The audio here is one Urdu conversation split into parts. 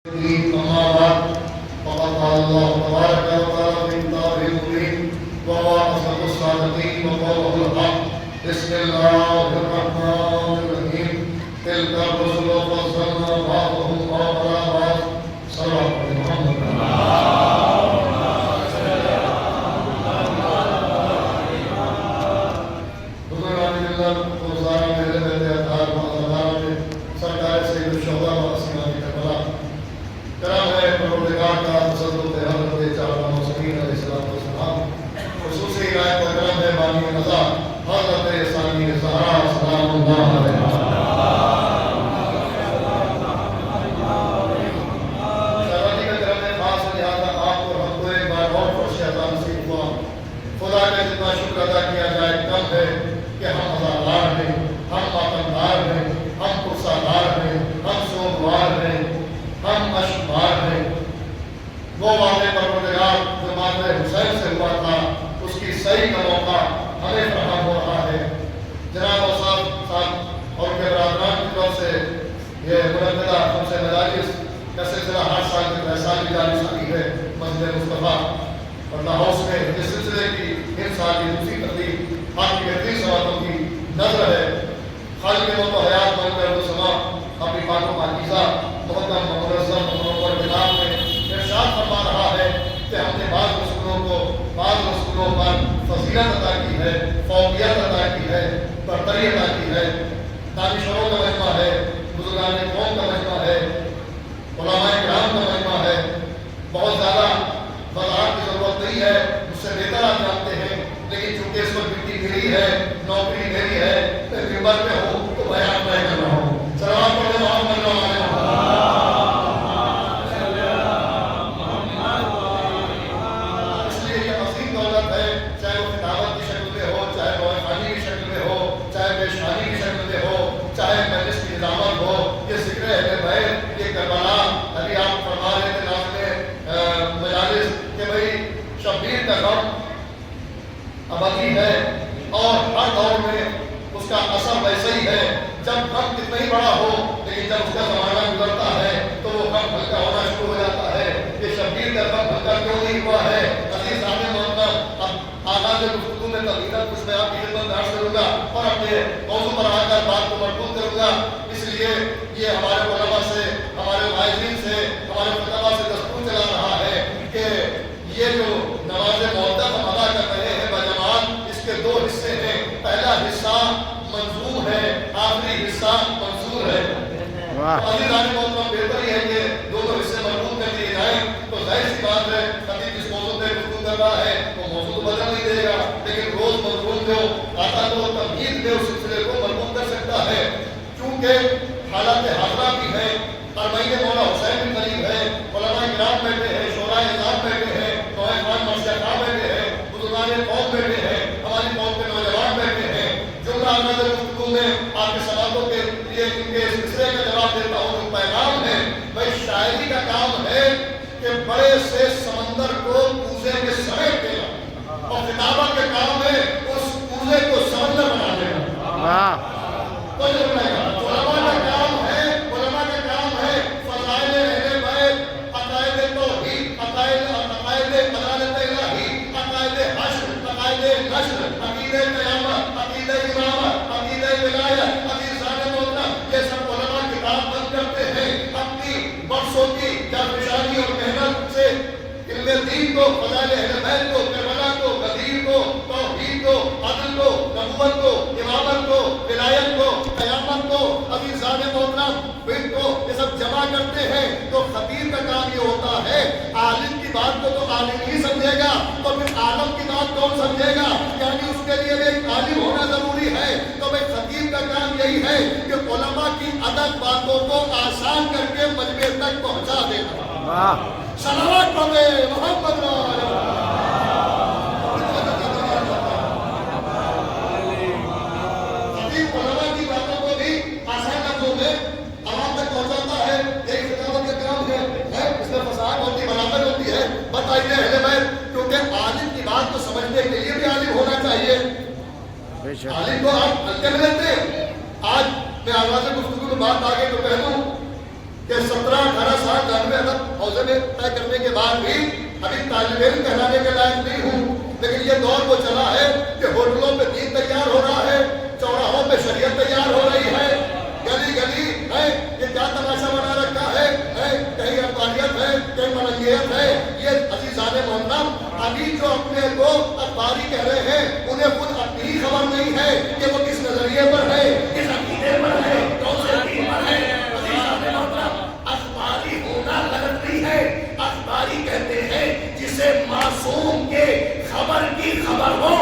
أما بعد فقد قال الله تبارك وتعالى في كتابه المبين وهو أصدق الصادقين وقوله الحق بسم الله الرحمن الرحيم تلك الرسل فضلنا بعضهم على بعض صلى الله عليه وسلم. وہ واضح پروردگار جو مادر حسین سے ہوا تھا اس کی صحیح کا موقع ہمیں فراہم ہو رہا ہے. جناب صاحب اور کے برادران کی طرف سے یہ منعقدہ خمس مجالس کا سلسلہ ہر سال کی احسان کی جاری ساری ہے مسجد مصطفیٰ اور لاہور میں اس سلسلے کی ان سال کی دوسری تقریب آپ کی بہترین سوالوں کی نظر ہے. خالق موت و حیات بن کر وہ سما اپنی باتوں کا عقیدہ محترم منظم منور کتاب میں ارشاد فرما رہا ہے کہ ہم نے بعض رسولوں پر فضیلت عطا کی ہے، فوقیت عطا کی ہے، برتری عطا کی ہے. دانشوروں کا مجمع ہے، بزرگان قوم کا مجمع ہے، علماء کرام کا مجمع ہے. بہت زیادہ وضاحت کی ضرورت نہیں ہے، اس سے بہتر آپ جانتے ہیں، لیکن چونکہ اس پر ڈیوٹی میری ہے، نوکری میری ہے، میں ممبر پہ ہوں تو بیان میں کر رہا ہوں. سلام پڑھنے محمد ابدی ہے اور ہر دور میں اس کا اثر ویسے ہی ہے. جب غم کتنا ہی بڑا ہو لیکن جب اس کا زمانہ گزرتا ہے تو وہ غم ہلکا ہونا شروع ہو جاتا ہے. یہ شبیر کا غم ہلکا کیوں نہیں ہوا ہے؟ عزیز صاحب محترم، اب آغاز گفتگو میں تقریباً کچھ میں آپ کی خدمت میں عرض کروں گا اور اپنے موضوع پر آ کر بات کو مربوط کروں گا. اس لیے یہ ہمارے علماء سے، ہمارے معاہدین سے، ہمارے فتوا سے دستور چلا رہا ہے کہ یہ جو نماز مودع ہم ادا کر رہے ہیں بجماعت، اس کے دو حصے ہیں. پہلا حصہ منظور ہے، آخری حصہ منظور ہے. عزیزان محترم، بہتر یہ ہے کہ دونوں حصے مربوط کر دیے جائیں. تو ظاہر سی بات ہے خطیب جس موضوع پہ گفتگو کر رہا ہے وہ موضوع تو بدل نہیں دے گا، لیکن روز مضمون جو آتا تو تمہید میں اس سلسلے کو مربوط کر سکتا ہے. کیونکہ حالات حاضرہ بھی ہیں، ارمین مولا حسین بھی قریب ہے، علماء کرام بیٹھے ہیں، شورائے نظام بیٹھے ہیں، نوائے خان مرشد خان بیٹھے ہیں، بزرگان قوم بیٹھے ہیں، ہماری قوم کے نوجوان بیٹھے ہیں. جملہ نظر گفتگو میں آپ کے سوالوں کے لیے ان کے سلسلے کا جواب دیتا ہوں. جو پیغام ہے بھائی، شاعری کا کام ہے کہ بڑے سے سمندر کو کوزے میں سمیٹ دینا، اور کتابت کا کام ہے اس کوزے کو سمندر بنا دینا. تو علماء کا کام ہے، علماء کا کام ہے فضائل اہل بیت، عقائد توحید، عقائد عدالت الہی، عقائد حشر، عقائد نشر، عقیدہ قیامت، عقیدہ امامت، عقیدہ ولایت. عزیزان محترم، یہ سب علماء کتاب بند کرتے ہیں اپنی برسوں کی جانفشانی اور محنت سے علم دین کو، فضائل اہل بیت کو، کربلا کو، غدیر کو، توحید کو، عدل کو، نبوت کو، امامت کو، ولایت کو، قیامت کو. عزیزان محترم، ان کو یہ سب جمع کرتے ہیں. تو خطیب کا کام یہ ہوتا ہے، عالم کی بات کو تو عالم ہی سمجھے گا، تو پھر عالم کی بات کون سمجھے گا؟ یعنی اس کے لیے بھی ایک عالم ہونا ضروری ہے. تو بھائی خطیب کا کام یہی ہے کہ علماء کی ادب باتوں کو آسان کر کے مجمع تک پہنچا دینا. صلوات پڑھے محمد کیونکہ عالم کی بات کو سمجھنے کے لیے بھی عالم ہونا چاہیے. عالم کو آپ ہلکے میں لیتے ہیں. آج میں آغاز گفتگو میں بات آگے تو کہہ دوں کہ 17-18 سال جانب ادب حوزے میں طے کرنے کے بعد بھی ابھی طالب علم کہلانے کے لائق نہیں ہوں، لیکن یہ دور وہ چلا ہے کہ ہوٹلوں پہ دین تیار ہو رہا ہے، چوراہوں پہ شریعت تیار ہو رہی ہے، گلی گلی ہے، یہ کیا تماشا بنا رکھا ہے، کہیں اخباریت ہے، کہیں ملنگیت ہے۔ یہ عزیزان محترم ابھی جو اپنے کو اخباری کہہ رہے ہیں انہیں خود اپنی خبر نہیں ہے کہ وہ کس نظریے پر ہے، کس عقیدے پر ہے، کون سے دین پر ہے۔ عزیزان محترم اخباری ہونا غلط نہیں ہے، اخباری کہتے ہیں جسے معصوم کے خبر کی خبر ہو،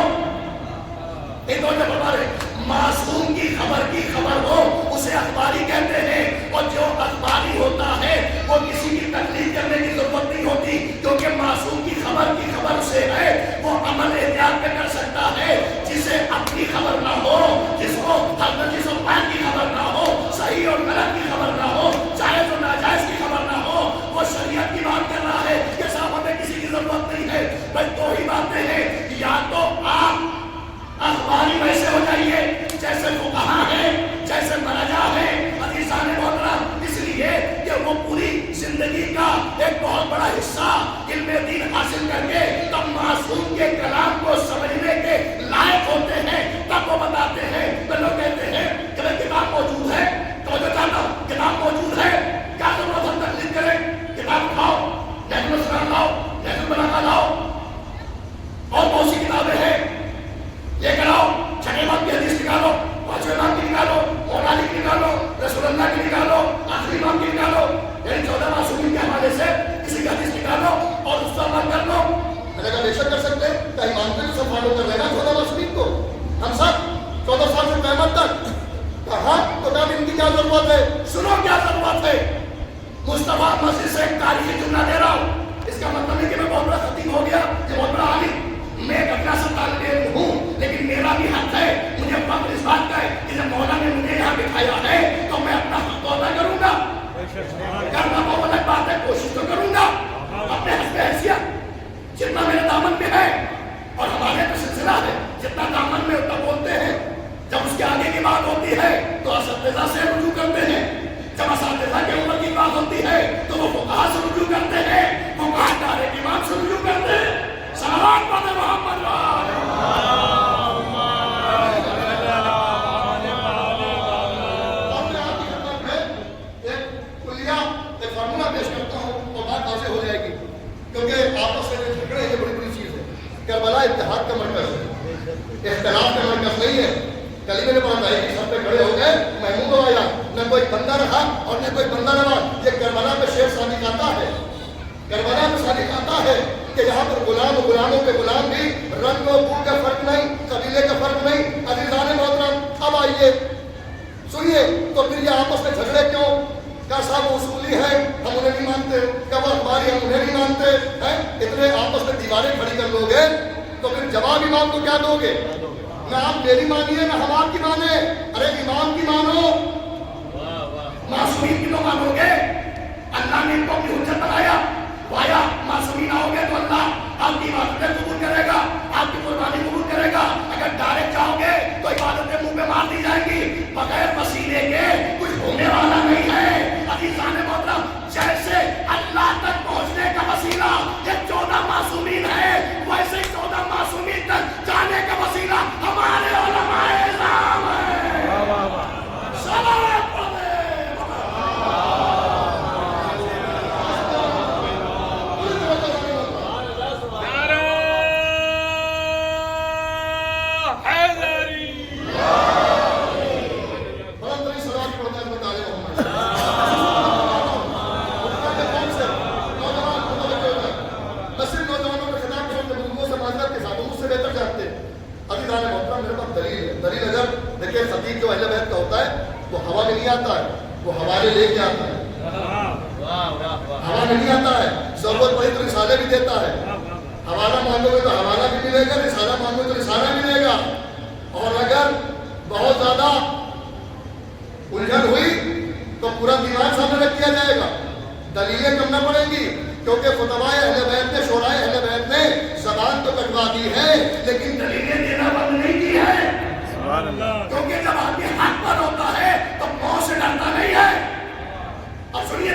معصوم کی خبر ہو اسے اخباری کہتے ہیں۔ اور جو اخباری ہوتا ہے وہ کسی کی تقلید کرنے کی ضرورت نہیں ہوتی، کیونکہ معصوم کی خبر سے ہے، وہ عمل احتیاط پہ کر سکتا ہے۔ جسے اپنی خبر نہ ہو، جس کو حضرت سلطان کی خبر نہ ہو، صحیح اور غلط کی خبر نہ ہو، جائز اور ناجائز کی خبر نہ ہو، وہ شریعت کی بات کر رہا ہے کہ صاحب ہمیں کسی کی ضرورت نہیں ہے۔ بھائی دو ہی باتیں ہیں، یا تو آپ اخباری ویسے ہو جائیے جیسے فقہا ہے، جیسے مرجع ہے، عزیزان محترم، اس لیے کہ وہ پوری زندگی کا ایک بہت بڑا حصہ علم دین حاصل کر کے تب معصوم کے کلام کو سمجھنے کے لائق ہوتے ہیں، تب وہ بتاتے ہیں۔ تو لوگ کہتے ہیں کہ کتاب موجود ہے، تو جو چاہتا ہوں کتاب موجود ہے، کیا ضرورت ہم تقلید کریں؟ کتاب اٹھاؤ، نحو الاسلام لاؤ، نحو البلاغہ لاؤ، اور بہت سی کتابیں ہیں، لے کر آؤ، چھٹے امام کی حدیث نکالو، پانچویں امام کی نکالو، مولانا کی نکالو، رسول اللہ کی نکالو، آخری امام کی نکالو، یعنی 14 معصومین کے حوالے سے کسی کی حدیث نکالو اور اس پر عمل کر لو۔ میں نے کہا بے شک کر سکتے ہیں، کیا امام کو سب فالو کر لینا 14 معصومین کو؟ ہم سب 14 سال سے قیامت تک کہا تو تب ان کی کیا ضرورت ہے؟ سنو کیا ضرورت ہے۔ مصطفیٰ مسجد سے ایک تاریخی جملہ دے رہا ہوں، اس کا مطلب ہے کہ میں بہت بڑا خطیب ہو گیا، یہ بہت بڑا عالم، میں ایک اپنا سا طالب علم ہوں، لیکن میرا بھی حق ہے، مجھے فخر اس بات کا ہے کہ جب مولا نے مجھے یہاں بٹھایا ہے تو میں اپنا حق تو ادا کروں گا، کرنا بہت الگ بات ہے، کوشش تو کروں گا اپنے حسب حیثیت جتنا میرے دامن میں ہے، اور ہمارے کا سلسلہ ہے جتنا دامن میں اتنا بولتے ہیں۔ جب اس کے آگے کی بات ہوتی ہے تو اساتذہ سے رجوع کرتے ہیں، جب اساتذہ کے عمر کی بات ہوتی ہے تو وہ فقہا سے رجوع کرتے ہیں، فقہا دار امام سے رجوع کرتے ہیں۔ صلوات پڑھیں محمد ایک فارمولہ پیش کرتا ہوں اور بات واضح ہو جائے گی، کیونکہ آپس میں جھگڑے یہ بڑی بڑی چیز ہے۔ کربلا اتحاد کا مرکز ہے، اختلاف کا مرکز نہیں ہے۔ کلمے میں پڑھا ہے کہ سب پہ کھڑے ہو گئے، محمود آیا، نہ کوئی بندہ رہا اور نہ کوئی بندہ رہا۔ یہ کربلا پہ شعر صادق آتا ہے، کربلا میں صادق آتا ہے کہ یہاں پر غلام و غلاموں کے غلام بھی، رنگ و بو کا فرق نہیں، قبیلے کا فرق نہیں۔ عزیزان محترم اب آئیے سنیے، تو پھر یہ آپس میں جھگڑے کیوں؟ کیا صاحب اصولی ہے ہم انہیں نہیں مانتے، کیا وہ اخباری ہم انہیں نہیں مانتے ہیں؟ اتنے آپس میں دیواریں کھڑی کر لو گے تو پھر جواب امام کو کیا دو گے؟ نہ آپ میری مانیے نہ ہم آپ کی مانے، ارے امام کی مانو، معصومین کی تو مانو گے۔ اللہ نے ان کو اپنی حجت بنایا، وایا معصومین آؤ گے تو اللہ آپ کی عبادتیں قبول کرے گا، آپ کی قربانی قبول کرے گا۔ اگر ڈائریکٹ جاؤ گے تو عبادتیں منہ پہ مار دی جائیں گی، بغیر وسیلے کے کچھ ہونے والا نہیں ہے۔ عزیزان محترم جیسے اللہ تک پہنچنے کا وسیلہ یہ 14 معصومین ہے، ویسے 14 معصومین تک جانے کا وسیلہ ہمارے علماء اعظام ہے۔ صلوات پڑھیں۔ دلیل اگر دیکھیں خطیب جو اہل بیت کا ہوتا ہے وہ ہوا میں نہیں آتا ہے، وہ حوالے لے کے آتا ہے، ہوا میں نہیں آتا ہے، ضرورت پڑی تو رسالے بھی دیتا ہے، حوالہ مانگو گے تو حوالہ بھی ملے گا، رسالہ مانگو تو رسالہ ملے گا۔ اور اگر بہت زیادہ الجھن ہوئی تو پورا دماغ سامنے رکھ دیا جائے گا، دلیلیں کرنا پڑیں گی، کیونکہ فتوائے اہل بیت نے، شورائے اہل بیت نے زبان تو کٹوا دی ہے لیکن دلیلیں دینا بند نہیں کی ہے۔ کیونکہ جب آدمی حق پر ہوتا ہے تو موت سے ڈرتا نہیں ہے۔ اب سنیے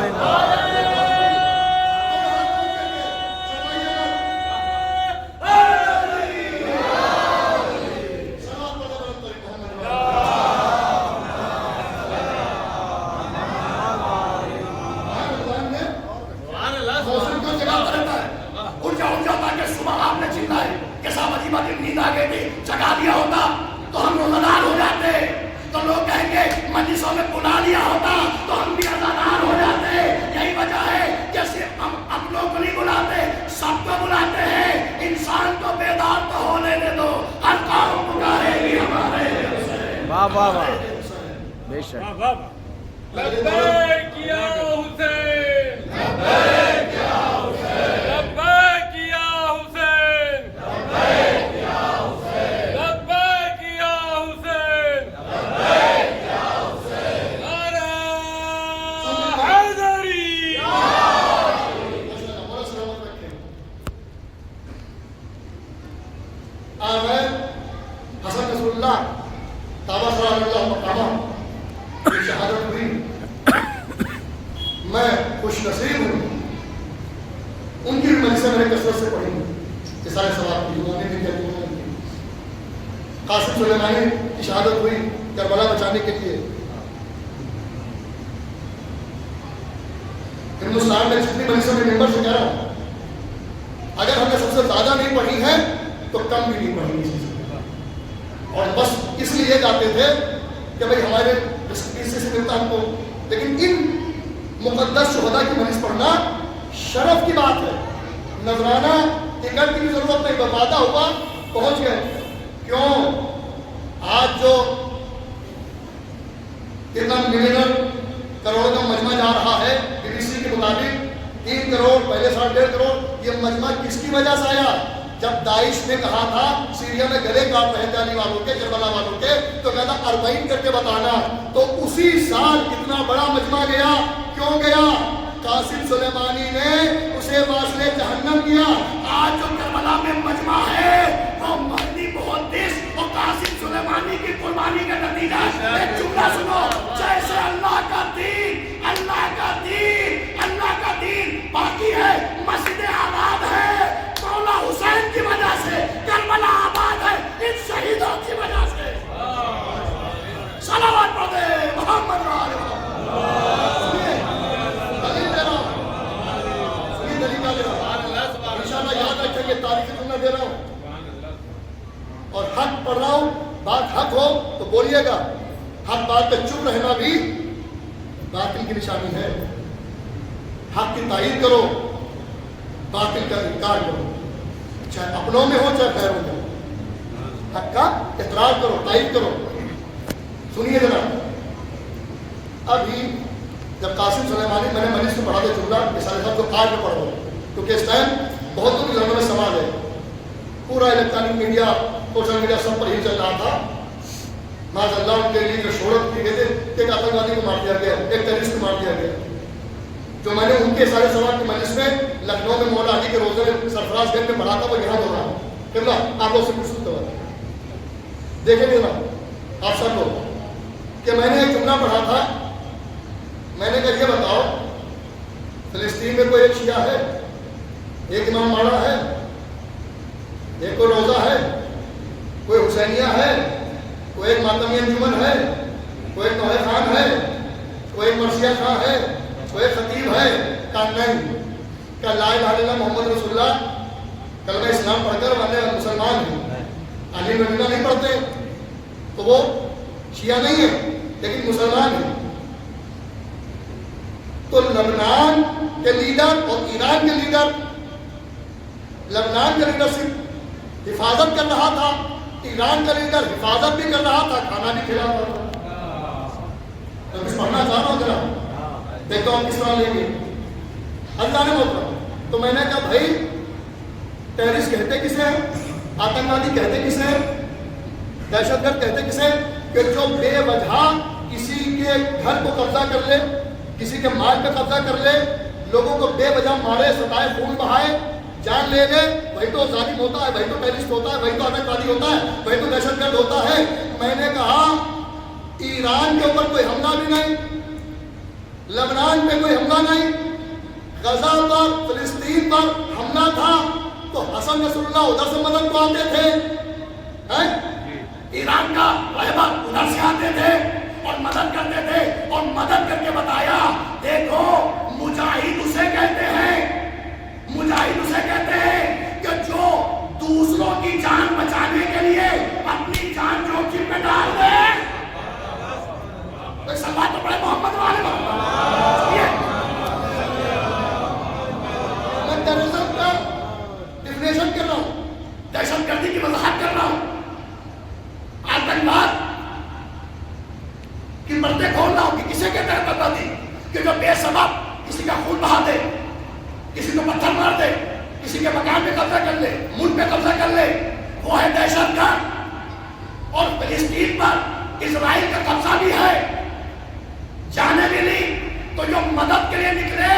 نیند آ گئی تھی جگا دیا ہوتا تو ہم روزادار ہو جاتے، تو لوگ کہیں گے مجلسوں میں بلا لیا ہوتا تو ہم بھی روزادار ہو جاتے. یہی وجہ ہے کہ صرف ہم اپنوں کو نہیں بلاتے، سب کو بلاتے ہیں. انسان کو بیدار تو ہونے دے دو، ہر قوم پکارے گی ہمارے حسین. واہ واہ واہ، بے شک. لبیک یا حسین، لبیک یا حسین، لبیک یا حسین، لبیک یا حسین، لبیک یا حسین، لبیک یا حسین. نعرہ حیدری. حسن رسول اللہ تابہ صلی اللہ مقامہ شہادت ہوئی. میں خوش نصیب ہوں، ان کی بھی مجلسیں میں نے کثرت سے پڑھی یہ سارے ثواب کی انہوں نے بھی کیا. قاسم سلیمانی کی شہادت ہوئی کربلا بچانے کے لیے. ہندوستان میں جتنی مجلسیں میں ممبر سے کہہ رہا ہوں، اگر ہم نے سب سے زیادہ نہیں پڑھی ہے تو کم بھی نہیں پڑھی ہے. اور بس اس لیے جاتے تھے کہ بھائی ہمارے اس سے ملتا ہم کو. لیکن ان مقدس شہداء کی مجلس پڑھنا شرف کی بات ہے. نذرانہ ٹکٹ کی بھی ضرورت نہیں، وعدہ ہوا پہنچ گئے. کیوں؟ آج جو کتنا ملین کروڑ کا مجمع جا رہا ہے BBC کے مطابق 3 کروڑ، پہلے 1.5 کروڑ. یہ مجمع کس کی وجہ سے آیا؟ جب داعش نے کہا تھا سیریا میں گلے کاٹ رہے تھے علی والوں کے، کربلا والوں کے، تو کہا تھا 40 کر کے بتانا. تو اسی سال کتنا بڑا مجمع گیا. کیوں گیا؟ قاسم سلیمانی نے اسے واصل جہنم کیا. آج جو کربلا میں مجمع ہے وہ مہدی محدث اور قاسم سلیمانی کی قربانی کا نتیجہ. ایک جملہ سنو، جیسے اللہ کا دین، اللہ کا دین، اللہ کا دین باقی ہے، مسجد آباد ہے مولا حسین کی وجہ سے، کربلا آباد ہے ان شہیدوں کی وجہ سے. صلوات پڑھے محمد علیہ انشاءاللہ یاد رکھیں گے. تاریخی جملہ دے رہا ہوں اور حق پڑھ رہا ہوں. بات حق ہو تو بولیے گا، حق بات پہ چپ رہنا بھی باطل کی نشانی ہے. حق کی تائید کرو، باطل کا انکار کرو، چاہے اپنوں میں ہو چاہے غیروں میں ہو. حق کا اعتراف کرو، تائید کرو. سنیے جناب، ابھی جب قاسم سلیمانی میں نے مجلس میں پڑھا تھا جملہ، یہ سارے صاحب کو آج میں پڑھ رہا ہوں کیونکہ اس ٹائم بہت دور ذہنوں میں سوال ہے. پورا الیکٹرانک میڈیا، سوشل میڈیا سب پر ہی چل رہا تھا. معاذ اللہ ان کے لیے جو شہرت کی گئی تھی، ایک آتنکوادی کو مار دیا گیا، ایک ٹیررسٹ کو مار دیا گیا. جو میں نے ان کے سارے سوال کی مجلس میں لکھنؤ میں مولا علی کے روزے میں سرفراز گنج میں پڑھا تھا، وہ یہاں ہو رہا ہے. قبلہ آپ لوگ سے پوچھ سکتے ہو، دیکھیں گے نا آپ سب لوگ کہ میں نے ایک جملہ پڑھا تھا. میں نے کہا یہ بتاؤ فلسطین میں کوئی ایک شیعہ ہے، ایک امام ماڑا ہے، ایک کوئی روزہ ہے، کوئی حسینیہ ہے، کوئی ایک ماتمی انجمن ہے، کوئی ایک نوح خان ہے، کوئی ایک مرثیہ خان ہے، کوئی ایک خطیب ہے. کہا نہیں. کہا لا الہ الا اللہ محمد رسول اللہ کلمہ اسلام پڑھ کر والے مسلمان ہیں. علی مدینہ نہیں پڑھتے تو وہ شیعہ نہیں ہے لیکن مسلمان ہیں. تو لبنان کے لیڈر اور ایران کے لیڈر، لبنان کا لیڈر صرف حفاظت کر رہا تھا، ایران کا لیڈر حفاظت بھی کر رہا تھا، کھانا بھی کھلا رہا تھا. کچھ پڑھنا چاہ رہا ہوں ذرا، دیکھتا ہوں کس طرح لیں گے. اللہ نے موقع. تو میں نے کہا بھائی ٹیررسٹ کہتے کسے ہیں، آتنکوادی کہتے کسے ہیں، دہشت گرد کہتے کسے ہیں؟ کہ جو بے وجہ کسی کے گھر کو قبضہ کر لے، کسی کے مال پہ قبضہ کر لے، لوگوں کو بے وجہ مارے، ستائے، خون بہائے، جان لے لے، وہی تو ظالم ہوتا ہے، وہی تو ٹیررسٹ ہوتا ہے، وہی تو آتنکوادی ہوتا ہے، وہی تو دہشت گرد ہوتا ہے. میں نے کہا ایران کے اوپر کوئی حملہ بھی نہیں، لبنان پہ کوئی حملہ نہیں، غزہ پر فلسطین پر حملہ تھا تو حسن نصر اللہ ادھر سے مدد کو آتے تھے، ایران کا رہبر ادھر سے آتے تھے اور مدد کرتے تھے، اور مدد کر کے بتایا دیکھو مجاہد اسے کہتے ہیں، مجاہد اسے کہتے ہیں کہ جو دوسروں کی جان بچانے کے لیے اپنی جان جوخم میں ڈال دے۔ سلوات تو پڑھے محمد والے میں ٹیررزم کا ڈیفینیشن کر رہا ہوں، دہشت گردی کی وضاحت کر رہا ہوں، آتنکواد کی پردے کھول رہا ہوں کہ کسے کہتے ہیں آتنکوادی کہ جو بے سبب کسی کا خون بہا دے، کسی کو پتھر مار دے، کسی کے مکان پہ قبضہ کر لے، ملک پہ قبضہ کر لے، وہ ہے دہشت گرد۔ اور فلسطین پر اسرائیل کا قبضہ بھی ہے، جانے بھی نہیں، تو جو مدد کے لیے نکلے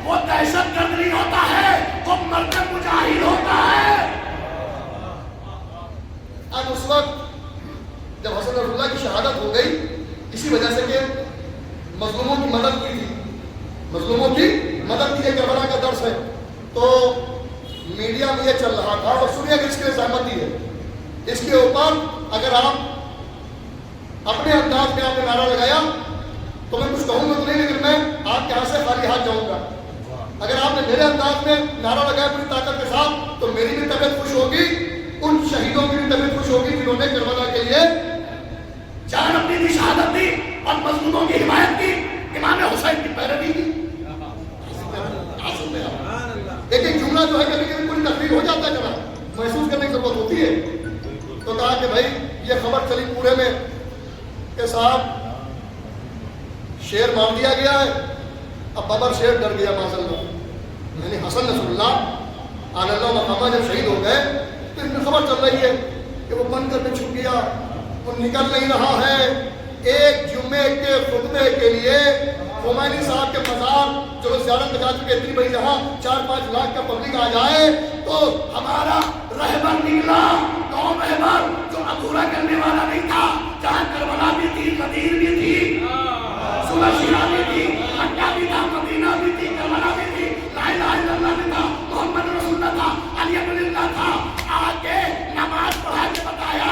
وہ دہشت گرد نہیں ہوتا ہے، وہ مرد مجاہد ہوتا ہے۔ اب اس وقت جب حسن نصر اللہ کی شہادت ہو گئی، اسی وجہ سے کہ مظلوموں کی مدد کی تھی، مظلوموں کی مدد کی ہے، کربلا کا درس ہے، تو میڈیا میں یہ چل رہا تھا، اور سنیے کہ اس کے سہمتی ہے، اس کے اوپر اگر آپ اپنے انداز میں آپ نے نعرہ لگایا تو میں کچھ کہوں گا تو نہیں، لیکن میں آپ کے ہاتھ سے خالی ہاتھ جاؤں گا۔ اگر آپ نے میرے انداز میں نعرہ لگایا پوری طاقت کے ساتھ تو میری بھی طبیعت خوش ہوگی، ان شہیدوں کی بھی طبیعت خوش ہوگی جنہوں نے کربلا کے لیے جان اپنی دی، شہادت دی اور مظلوموں کی حمایت کی، امام حسین کی پیروی کی۔ ایک ایک جملہ جو ہے کبھی کبھی پوری تقریر ہو جاتا ہے، جناب محسوس کرنے کی ضرورت ہوتی ہے۔ تو کہا کہ بھائی یہ خبر چلی پورے میں کہ صاحب شیر مار دیا گیا ہے، اب بابر شیر ڈر گیا معاذ اللہ، یعنی حسن نصر اللہ اعلی اللہ مقامہ جب شہید ہو گئے تو ان میں خبر چل رہی ہے کہ وہ بند کر کے چھپ گیا، وہ نکل نہیں رہا ہے۔ ایک جمعے کے خطبے کے لیے خمینی صاحب کے مزار جو زیارت لگا چکے اتنی بڑی جہاں 4-5 لاکھ کا پبلک آ جائے تو ہمارا رہبر نکلا، قوم رہبر جو ادھورا کرنے والا نہیں تھا، جہاں کربلا بھی تھی، غدیر بھی تھی، صلح شیرہ بھی تھی، مکہ بھی تھا، مدینہ بھی تھی، کربلا بھی تھی، لا الہ الا اللہ بھی تھا، محمد رسول اللہ تھا، علی بن اللہ تھا، آ کے نماز پڑھا کے بتایا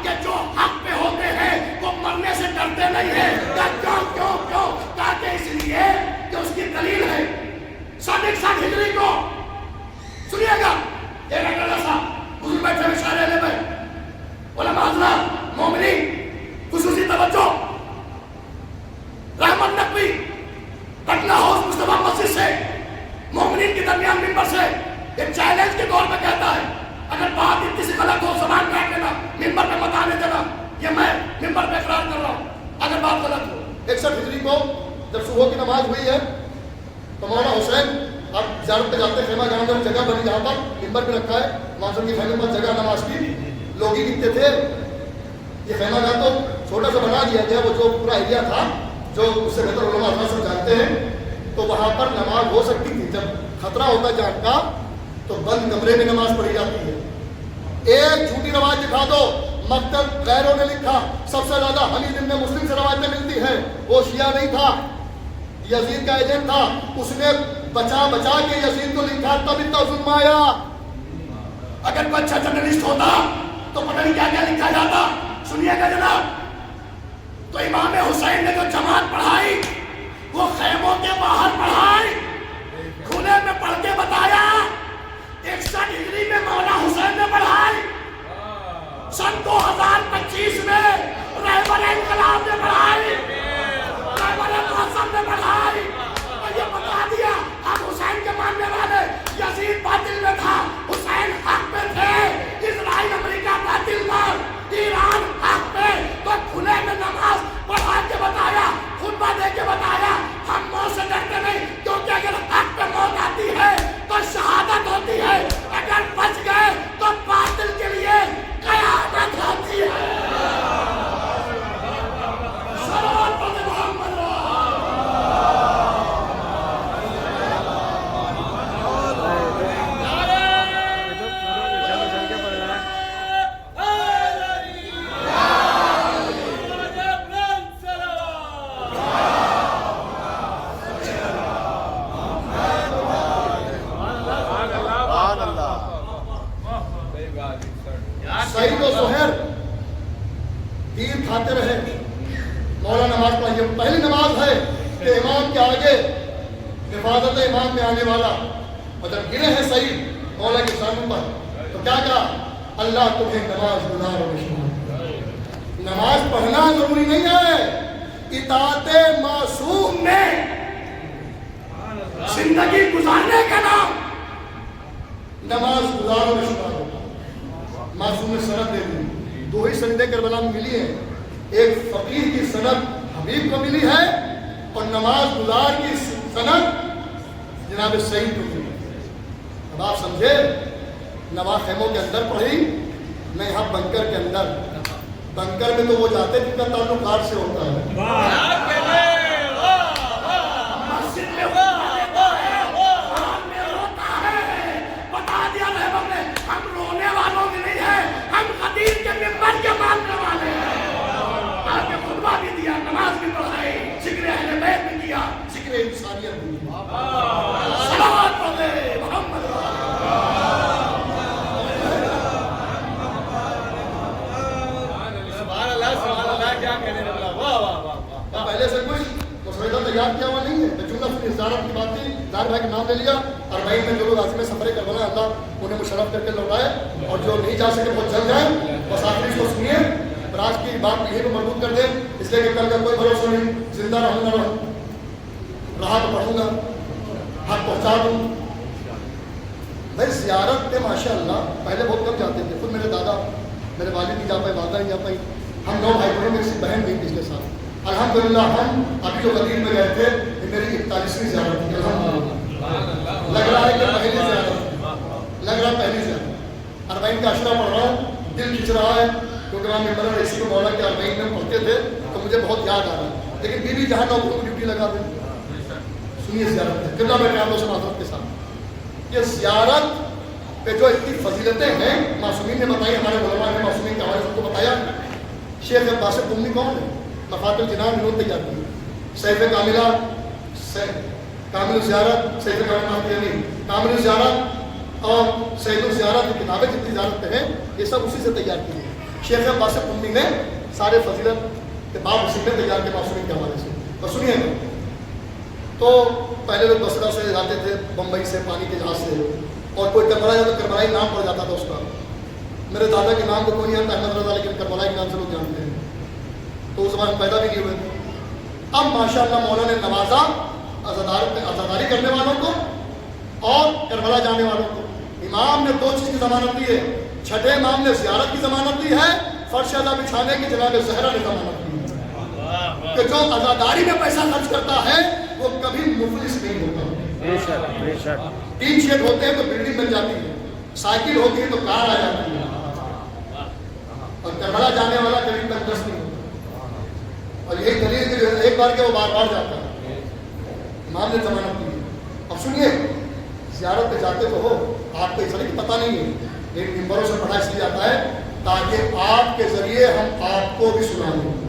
کہ جو حق پہ ہوتے ہیں وہ مرنے سے ڈرتے نہیں ہیں۔ کیوں کیوں کیوں؟ تاکہ اس لیے کہ اس کی دلیل ہے 61 ہجری کو، سنیے گا ایک اگلا صاحب حضور بیٹھے ہوئے اشارے لے بھائی علماء حضرات مومنین خصوصی توجہ، رحمت نقوی پٹنہ ہاؤس مصطفیٰ مسجد سے مومنین کے درمیان ممبر سے ایک چیلنج کے طور پہ کہتا ہے اگر بات اتنی سی غلط ہو زبان کاٹ لینا، ممبر پہ مت آنے دینا، یہ میں ممبر پہ اقرار کر رہا ہوں اگر بات غلط ہو۔ 61 ہجری کو جب صبح کی نماز ہوئی ہے تو مولانا حسین اب زیارت پہ جاتے، خیمہ جہاں پر جگہ بنی جہاں پر ممبر پہ رکھا ہے، وہاں سے خیمے پر جگہ نماز کی، لوگ ہی دکھتے تھے۔ یہ خیمہ جہاں تو چھوٹا سا بنا دیا گیا، وہ جو پورا ایریا تھا جو اس سے بہتر علماء حضرات سب جانتے ہیں، تو وہاں پر نماز ہو سکتی تھی۔ جب خطرہ ہوتا جان کا تو بند کمرے میں نماز پڑھی جاتی ہے۔ ایک جھوٹی روایت دکھا دو، مکتب غیروں نے لکھا، سب سے زیادہ حمید ابن مسلم سے روایتیں ملتی ہیں، وہ شیعہ نہیں تھا، یزید کا ایجنٹ تھا، اس نے بچا بچا کے یزید کو لکھا، تب اتنا ظلم آیا۔ اگر کوئی اچھا جرنلسٹ ہوتا تو پتہ نہیں کیا کیا لکھا جاتا۔ سنیے گا جناب، تو امام حسین نے جو جماعت پڑھائی وہ خیموں کے باہر پڑھائی، کھلے میں پڑھ کے بتایا۔ 61 ہجری میں مولانا حسین نے پڑھائی، سن 2025 میں رہبر انقلاب نے پڑھائی، رہبر معظم نے پڑھائی، اور یہ بتا دیا ہم حسین کے ماننے والے، یزید باطل میں تھا، حسین حق میں تھے، اسرائیل امریکہ باطل مار، ایران حق میں، تو کھلے میں نماز پڑھا کے بتایا، خطبہ دے کے بتایا، ہم آگے حفاظت امام میں آنے والا، اور جب گرے ہیں صحیح مولا کے سامنے پر تو کیا کہا؟ اللہ تمہیں نماز گزار و شمار۔ نماز پڑھنا ضروری نہیں ہے، اطاعت معصوم میں زندگی گزارنے کا نام نماز گزار و شمار ہوگا۔ معصوم نے سند دے دی، دو ہی سندیں کربلا میں ملی ہیں، ایک فقیر کی سند حبیب کو ملی ہے اور نماز گزار کی سند جناب سعید کو ملی۔ اب آپ سمجھے، نماز خیموں کے اندر پڑھی نہ یہاں بنکر کے اندر۔ بنکر میں تو وہ جاتے جن کا تعلق کار سے ہوتا ہے، مسجد میں روتا ہے، بتا دیا محبوب نے ہم رونے والوں میں نہیں ہیں، ہم خطیب کے ممبر کے ماننے والے ہیں۔ آگے خطبہ بھی دیا، نماز بھی پڑھائی، ذکر اہل بیت بھی کیا، ذکر انسانیت بھی۔ صلوات پڑھے محمد پہلے سے کچھ مسودہ تیار کیا ہوا نہیں ہے، جملہ اپنی زیارت کی بات تھی، ظاہر بھائی کا نام لے لیا، اور بھائی میں جو لوگ عازم سفر کروانا اللہ انہیں مشرف کر کے لوٹائے، اور جو نہیں جا سکے بہت جلد جائیں، بس آخری اس کو سنیے اور آج کی بات یہیں کو مربوط کر دیں، اس لیے کہ کل کا کوئی بھروسہ نہیں، زندہ رہوں نہ رہوں، رہا تو پڑھوں گا، حق پہنچا دوں۔ بھائی زیارت پہ ماشاء اللہ پہلے بہت کم جاتے تھے، خود میرے دادا میرے والد نہیں جا پائے، والدہ نہیں جا پائی، ہم 9 بھائی بہنوں میں سے بہن گئی پچھلے سال الحمدللہ۔ ہم ابھی جو غدیر میں گئے تھے یہ میری 41ویں زیارت تھی الحمدللہ، لگ رہا ہے کہ پہلی زیارت، لگ رہا ہے پہلی زیارت۔ 40 کا اشرا پڑھ رہا ہوں، دل کھنچ رہا ہے کیونکہ وہاں ممبر رئیسی کو مولا کے 40 میں پڑھتے تھے تو مجھے بہت یاد آ رہا ہے، لیکن بیوی جہاں نہ وہ ڈیوٹی لگا دیں۔ سنیے زیارت قبلہ میں قیام سے معذرت کے ساتھ، یہ زیارت پہ جو اتنی فضیلتیں ہیں معصومین نے بتائی، ہمارے علماء نے معصومین کے حوالے سے کو بتایا۔ شیخ عباس قمی کون ہے؟ مفات الجنان انہوں نے تیار کی، سیف کاملہ، کامل الزیارت، سیف کامل الزیارت اور سید الزیارت کی کتابیں جتنی زیارت پہ ہیں یہ سب اسی سے تیار کی ہیں۔ شیخ عباس قمی نے سارے فضیلت کے باب اسی میں تیار کے معصومین کے حوالے سے، اور سنیے گا تو پہلے لوگ بصرہ سے جاتے تھے، بمبئی سے، پانی کے جہاز سے، اور کوئی کربلا جاتا تو کربلائی نام پڑ جاتا تھا اس کا۔ میرے دادا کے نام کو کوئی نہیں جانتا احمد رضا، لیکن کربلائی کے نام سے لوگ جانتے ہیں، تو اس زمانے پیدا بھی نہیں ہوئے تھے۔ اب ماشاء اللہ مولا نے نوازا عزاداری کرنے والوں کو اور کربلا جانے والوں کو۔ امام نے 2 چیز کی ضمانت دی ہے، چھٹے امام نے زیارت کی ضمانت دی ہے، فرش ادا بچھانے کی جناب زہرا نے ضمانت دی ہے کہ جو عزاداری میں پیسہ خرچ کرتا ہے وہ کبھی مفلس نہیں ہوتا۔ 3 شیڈ ہوتے ہیں تو بلڈنگ بن جاتی ہے، سائیکل ہوتی ہے تو کار آ جاتی ہے، اور کربلا جانے والا کبھی تندرست نہیں ہوتا۔ اور یہی دلیل کہ ایک بار کے وہ بار بار جاتا ہے، امام نے ضمانت دی ہے۔ اب سنیے، زیارت پہ جاتے تو ہو، آپ کو اس طرح کی پتہ نہیں ہے، لیکن ممبروں سے پڑھا اس لیے جاتا ہے تاکہ آپ کے ذریعے ہم آپ کو بھی سنا دیں۔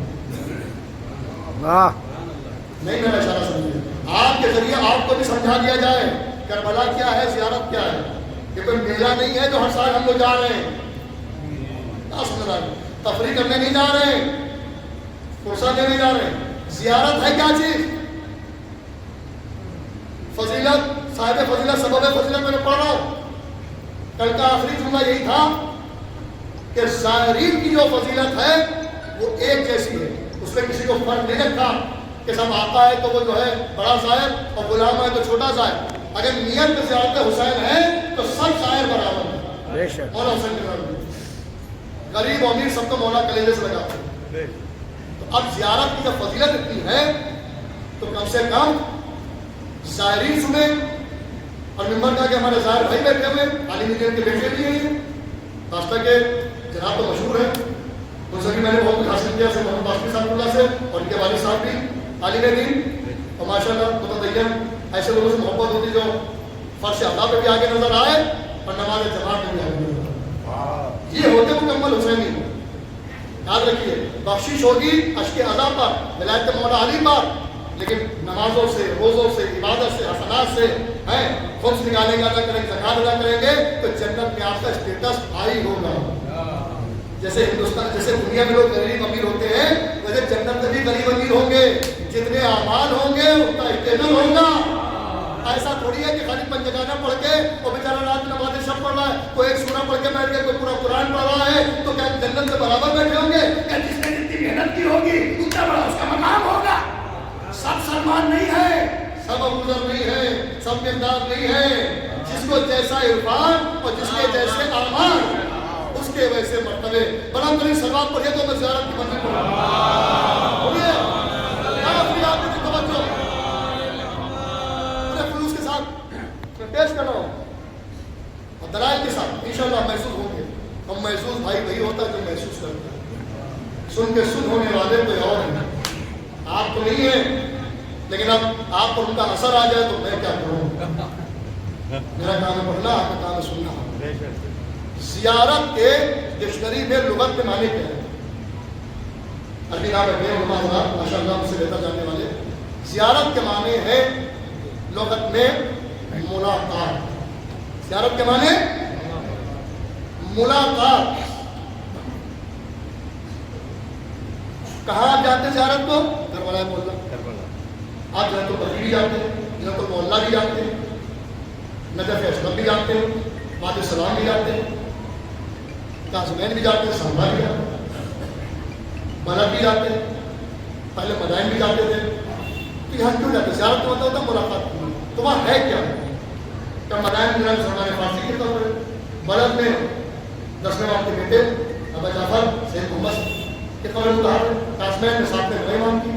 نہیں میرا اشارہ سمجھیے، آپ کے ذریعے آپ کو بھی سمجھا دیا جائے کربلا کیا ہے، زیارت کیا ہے۔ یہ کوئی میلہ نہیں ہے جو ہر سال ہم لوگ جا رہے ہیں، کیا سمجھ رہا ہے، تفریح کرنے نہیں جا رہے ہیں، فرصت دینے جا رہے ہیں۔ زیارت ہے کیا چیز؟ فضیلت، صاحب فضیلت، سبب فضیلت میں پڑھ رہا ہوں، کل کا آخری جملہ یہی تھا کہ زائرین کی جو فضیلت ہے وہ ایک جیسی ہے، اس میں کسی کو فرق نہیں رکھا کہ سب آتا ہے تو وہ جو ہے بڑا زائر اور غلام ہے تو چھوٹا زائر۔ اگر نیت میں زیارت حسین ہے تو سب زائر برابر ہیں، مولا حسین کے برابر، غریب امیر سب کو مولا کلیجے سے لگاتے ہیں۔ تو اب زیارت کی جب فضیلت اتنی ہے تو کم سے کم زائرین سنیں، اور ممبر کا کہ ہمارے زائر بھائی بیٹھے ہوئے عالم دین کے بیٹے بھی ہیں، خاص کے جناب تو مشہور ہے، ان سے بھی میں نے بہت کچھ حاصل کیا، سے محمد باسمی صاحب اللہ سے، اور ان کے والد صاحب بھی عالم دین، اور ماشاء اللہ متدین، ایسے لوگوں سے محبت ہوتی جو فرش ادا پہ بھی آگے نظر آئے اور نماز جماعت میں بھی آگے نظر آئے۔ یہ ہوتے مکمل حسینی۔ یاد رکھیے، بخشش ہوگی اشک ادا پر، ولایت مولا علی پر، لیکن نمازوں سے، روزوں سے، عبادت سے، حسنات سے ہیں، خمس نکالیں گے، ادا کریں گے، زکات ادا کریں گے تو جنت میں آپ کا اسٹیٹس ہائی ہوگا۔ جیسے ہندوستان جیسے دنیا میں لوگ غریب امیر ہوتے ہیں ویسے جنت میں بھی غریب امیر ہوں گے. جتنے اعمال ہوں گے اتنا احتمال ہوگا. ایسا تھوڑی ہے کہ خالی پنجگانہ پڑھ کے اور بیچارہ رات میں نماز شب پڑھ رہا ہے, کوئی ایک سورہ پڑھ کے بیٹھ گیا, کوئی پورا قرآن پڑھ رہا ہے, تو کیا جنت میں برابر بیٹھے ہوں گے؟ کہ جس نے جتنی محنت کی ہوگی اتنا بڑا اس کا مقام ہوگا. سب سلمان نہیں ہے, سب ابوذر نہیں ہے, سب مقدار نہیں ہے. جس کو جیسا عرفان اور جس کے جیسے اعمال اس کے ویسے مرتبے. بلند ترین سلوات پڑھیے تو میں زیارت کی منزل پڑھوں. بولیے اپنی آپ کی توجہ پورے خلوص کے ساتھ میں پیش کر رہا ہوں اور دلائل کے ساتھ انشاءاللہ محسوس ہوں گے. اور محسوس بھائی وہی ہوتا ہے جو محسوس کرتا ہے. سن کے سن ہونے والے کوئی اور نہیں, آپ تو نہیں ہیں, لیکن اب آپ پر ان کا اثر آ جائے تو میں کیا کروں. میرا کام ہے پڑھنا, آپ کا کام ہے سننا. زیارت کے ڈکشنری میں لغت کے معنی کیا ہے؟ عربی نام ہے علماء حضرات ماشاء اللہ مجھ سے بہتر جاننے والے. زیارت کے معنی ہے لغت میں ملاقات. زیارت کے معنی ملاقات. کہاں آپ جاتے ہیں زیارت کو؟ کربلا محلہ. آپ جنت البقیع بھی جانتے ہیں, جنت المعلیٰ بھی جانتے ہیں, نجف اشرف بھی جانتے ہیں, وادی السلام بھی جانتے ہیں, قاسمین بھی جانتے ہیں, صحابہ بھی جانتے ہیں, بلد بھی جانتے ہیں, پہلے مدائن بھی جانتے تھے. تو یہاں کیوں جاتے ہیں؟ زیارت کا مطلب ہوتا ہے ملاقات. تو وہاں ہے کیا؟ کیا مدائن میں سلمان فارسی کے طور پر, بلد میں 10ویں امام کے بیٹے ابا جعفر سید محمد کے قول متحر, قاسمین میں 7ویں نویں امام کی,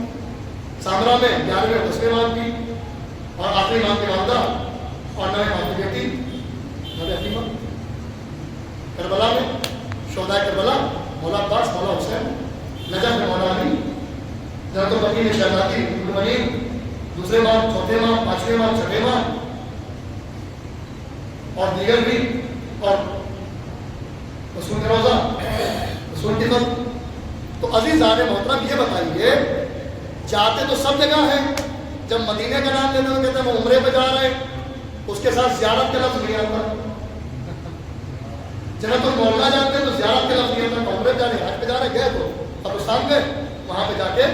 سامرا میں 11ویں اور 10ویں امام کی, اور آخری امام کی والدہ اور 9ویں امام کی بیٹی نبی حکیمہ. کربلا میں شہدائے کربلا مولا عباس, مولا حسین, نجف میں مولا علی, جنت البقیع میں شہزادی المنیم, دوسرے امام, چوتھے امام, 5ویں امام, 6ویں امام اور دیگر بھی, اور رسول کے روزہ, رسول کی خط. تو عزیزان محترم یہ بتائیے, جاتے تو سب جگہ ہیں. جب مدینے کا نام لیتے تو کہتے ہیں وہ عمرے پہ جا رہے ہیں, اس کے ساتھ زیارت کا لفظ نہیں آتا. جنت المعلیٰ جاتے ہیں تو زیارت کا لفظ نہیں آتا. عمرے پہ جا رہے, حج پہ جا رہے, گئے تو قبرستان گئے, وہاں پہ جا کے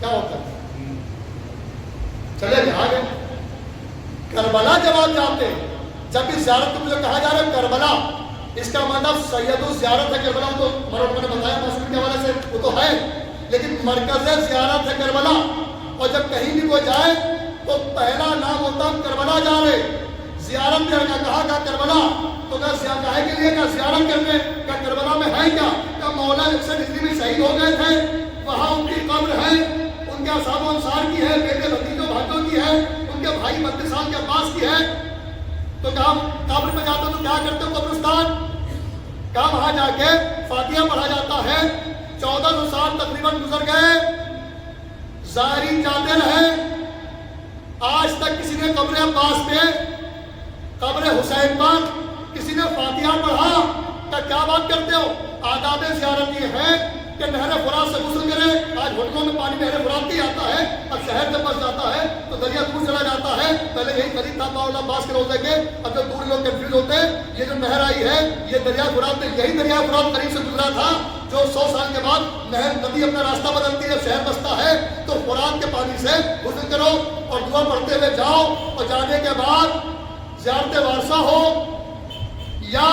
کیا ہوتا ہے؟ چلے جا گئے. کربلا جب آپ جاتے ہیں, جب بھی زیارت کو مجھے کہا جا رہا ہے کربلا, اس کا مطلب سید الزیارت ہے کربلا. تو مرحوم نے بتایا مسلم کے حوالے سے وہ تو ہے, لیکن مرکز زیارت ہے کربلا. اور جب کہیں بھی کوئی جائے تو پہلا نام ہوتا ہے کربلا جا رہے. زیارت میں کہا گیا کربلا, تو کہا ہے کے لیے کیا زیارت کرنے, کیا کربلا میں ہے کیا مولا اکثر ہجری میں شہید ہو گئے تھے, وہاں ان کی قبر ہے, ان کے اصحاب و انصار کی ہے, بیٹے بھتیجوں بھائیوں کی ہے, ان کے بھائی 32 سال کے عباس کی ہے. تو کہاں قبر پہ جاتے تو کیا کرتے ہو قبرستان, کہاں وہاں جا کے فاتحہ پڑھا جاتا ہے. 1400 سال تقریباً گزر گئے, زائرین جاتے رہے, آج تک کسی نے قبر عباس پہ, قبر حسین پر کسی نے فاتحہ پڑھا. کیا بات کرتے ہو؟ آداب زیارت یہ ہے کہ نہر فرات سے غسل کرے. آج ہوٹلوں میں پانی نہر فرات کی آتا ہے, اب شہر جب بس جاتا ہے تو دریا دور چلا جاتا ہے. پہلے یہی قریب تھا مولا عباس کے روزے کے, اب جب دور لوگ کنفیوز ہوتے ہیں, یہ جو نہر آئی ہے یہ دریا فرات میں, یہی دریا فرات قریب سے گزرا تھا جو 100 سال کے بعد نہر ندی اپنا راستہ بدلتی ہے, شہر بستا ہے. تو فرات کے پانی سے غسل کرو اور دعا پڑھتے ہوئے جاؤ, اور جانے کے بعد زیارت وارثہ ہو یا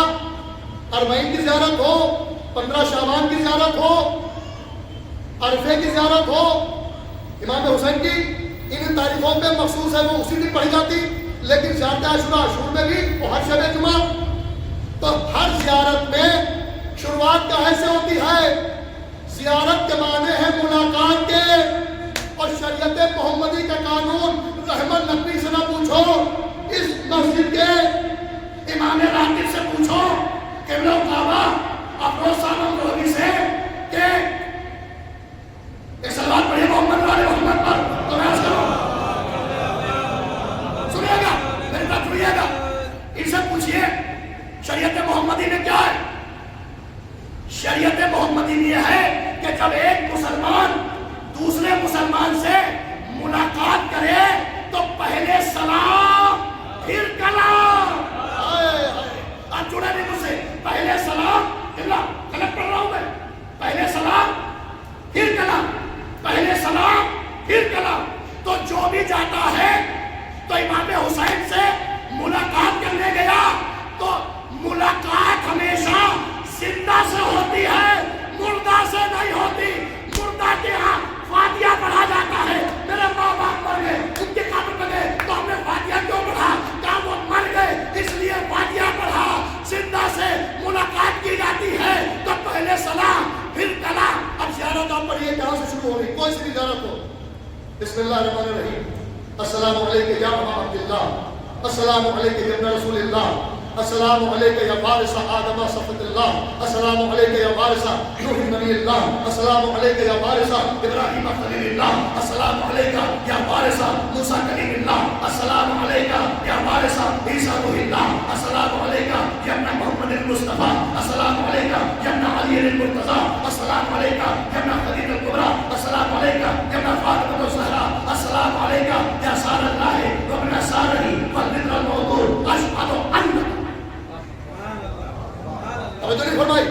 اربعین کی زیارت ہو, 15 شعبان کی زیارت ہو, عرفے کی زیارت ہو, امام حسین کی ان تاریخوں پہ مخصوص ہے وہ اسی دن پڑھی جاتی. لیکن زیارت عاشورہ, عاشور میں بھی وہ ہر شب جمعہ. تو ہر زیارت میں شروعات کہاں سے ہوتی ہے؟ زیارت کے معنی ہے ملاقات کے. اور شریعت محمدی کا قانون رحمت نقوی سے نہ پوچھو, اس مسجد کے امام راتب سے پوچھو کہ لو کعبہ افروز صاحب روحی سے کہ ایک سلوات پڑھیے محمد والے محمد پر, تو میں کرو سنیے گا, میری بات سنیے گا. ان سے پوچھئے شریعت محمدی میں کیا ہے. شریعت محمدی میں یہ ہے کہ جب ایک مسلمان دوسرے مسلمان سے ملاقات کرے تو پہلے سلام پھر کلام. آپ جڑے نہیں مجھ سے, پہلے سلام بسم اللہ الرحمن الرحیم. السلام علیکم یا ابا عبداللہ، السلام علیکم یا ابن رسول اللہ، السلام علیکم یا وارث آدم صفوت اللہ، السلام علیکم یا وارث نوح نبی اللہ، السلام علیکم یا وارث ابراہیم خلیل اللہ، السلام علیکم یا وارث موسیٰ کلیم اللہ، السلام علیکم یا وارث عیسیٰ روح اللہ، السلام علیکم یا ابن محمد المصطفیٰ، السلام علیکم یا ابن علی المرتضیٰ، السلام علیکم یا ابن خدیجہ الکبریٰ، السلام علیکم یا ابن فاطمہ الزہرا، السلام علیکم یا سار اللہ و ابن سارہ والذکر الموضوع، اشہد ان توجہ نہیں فرمائی.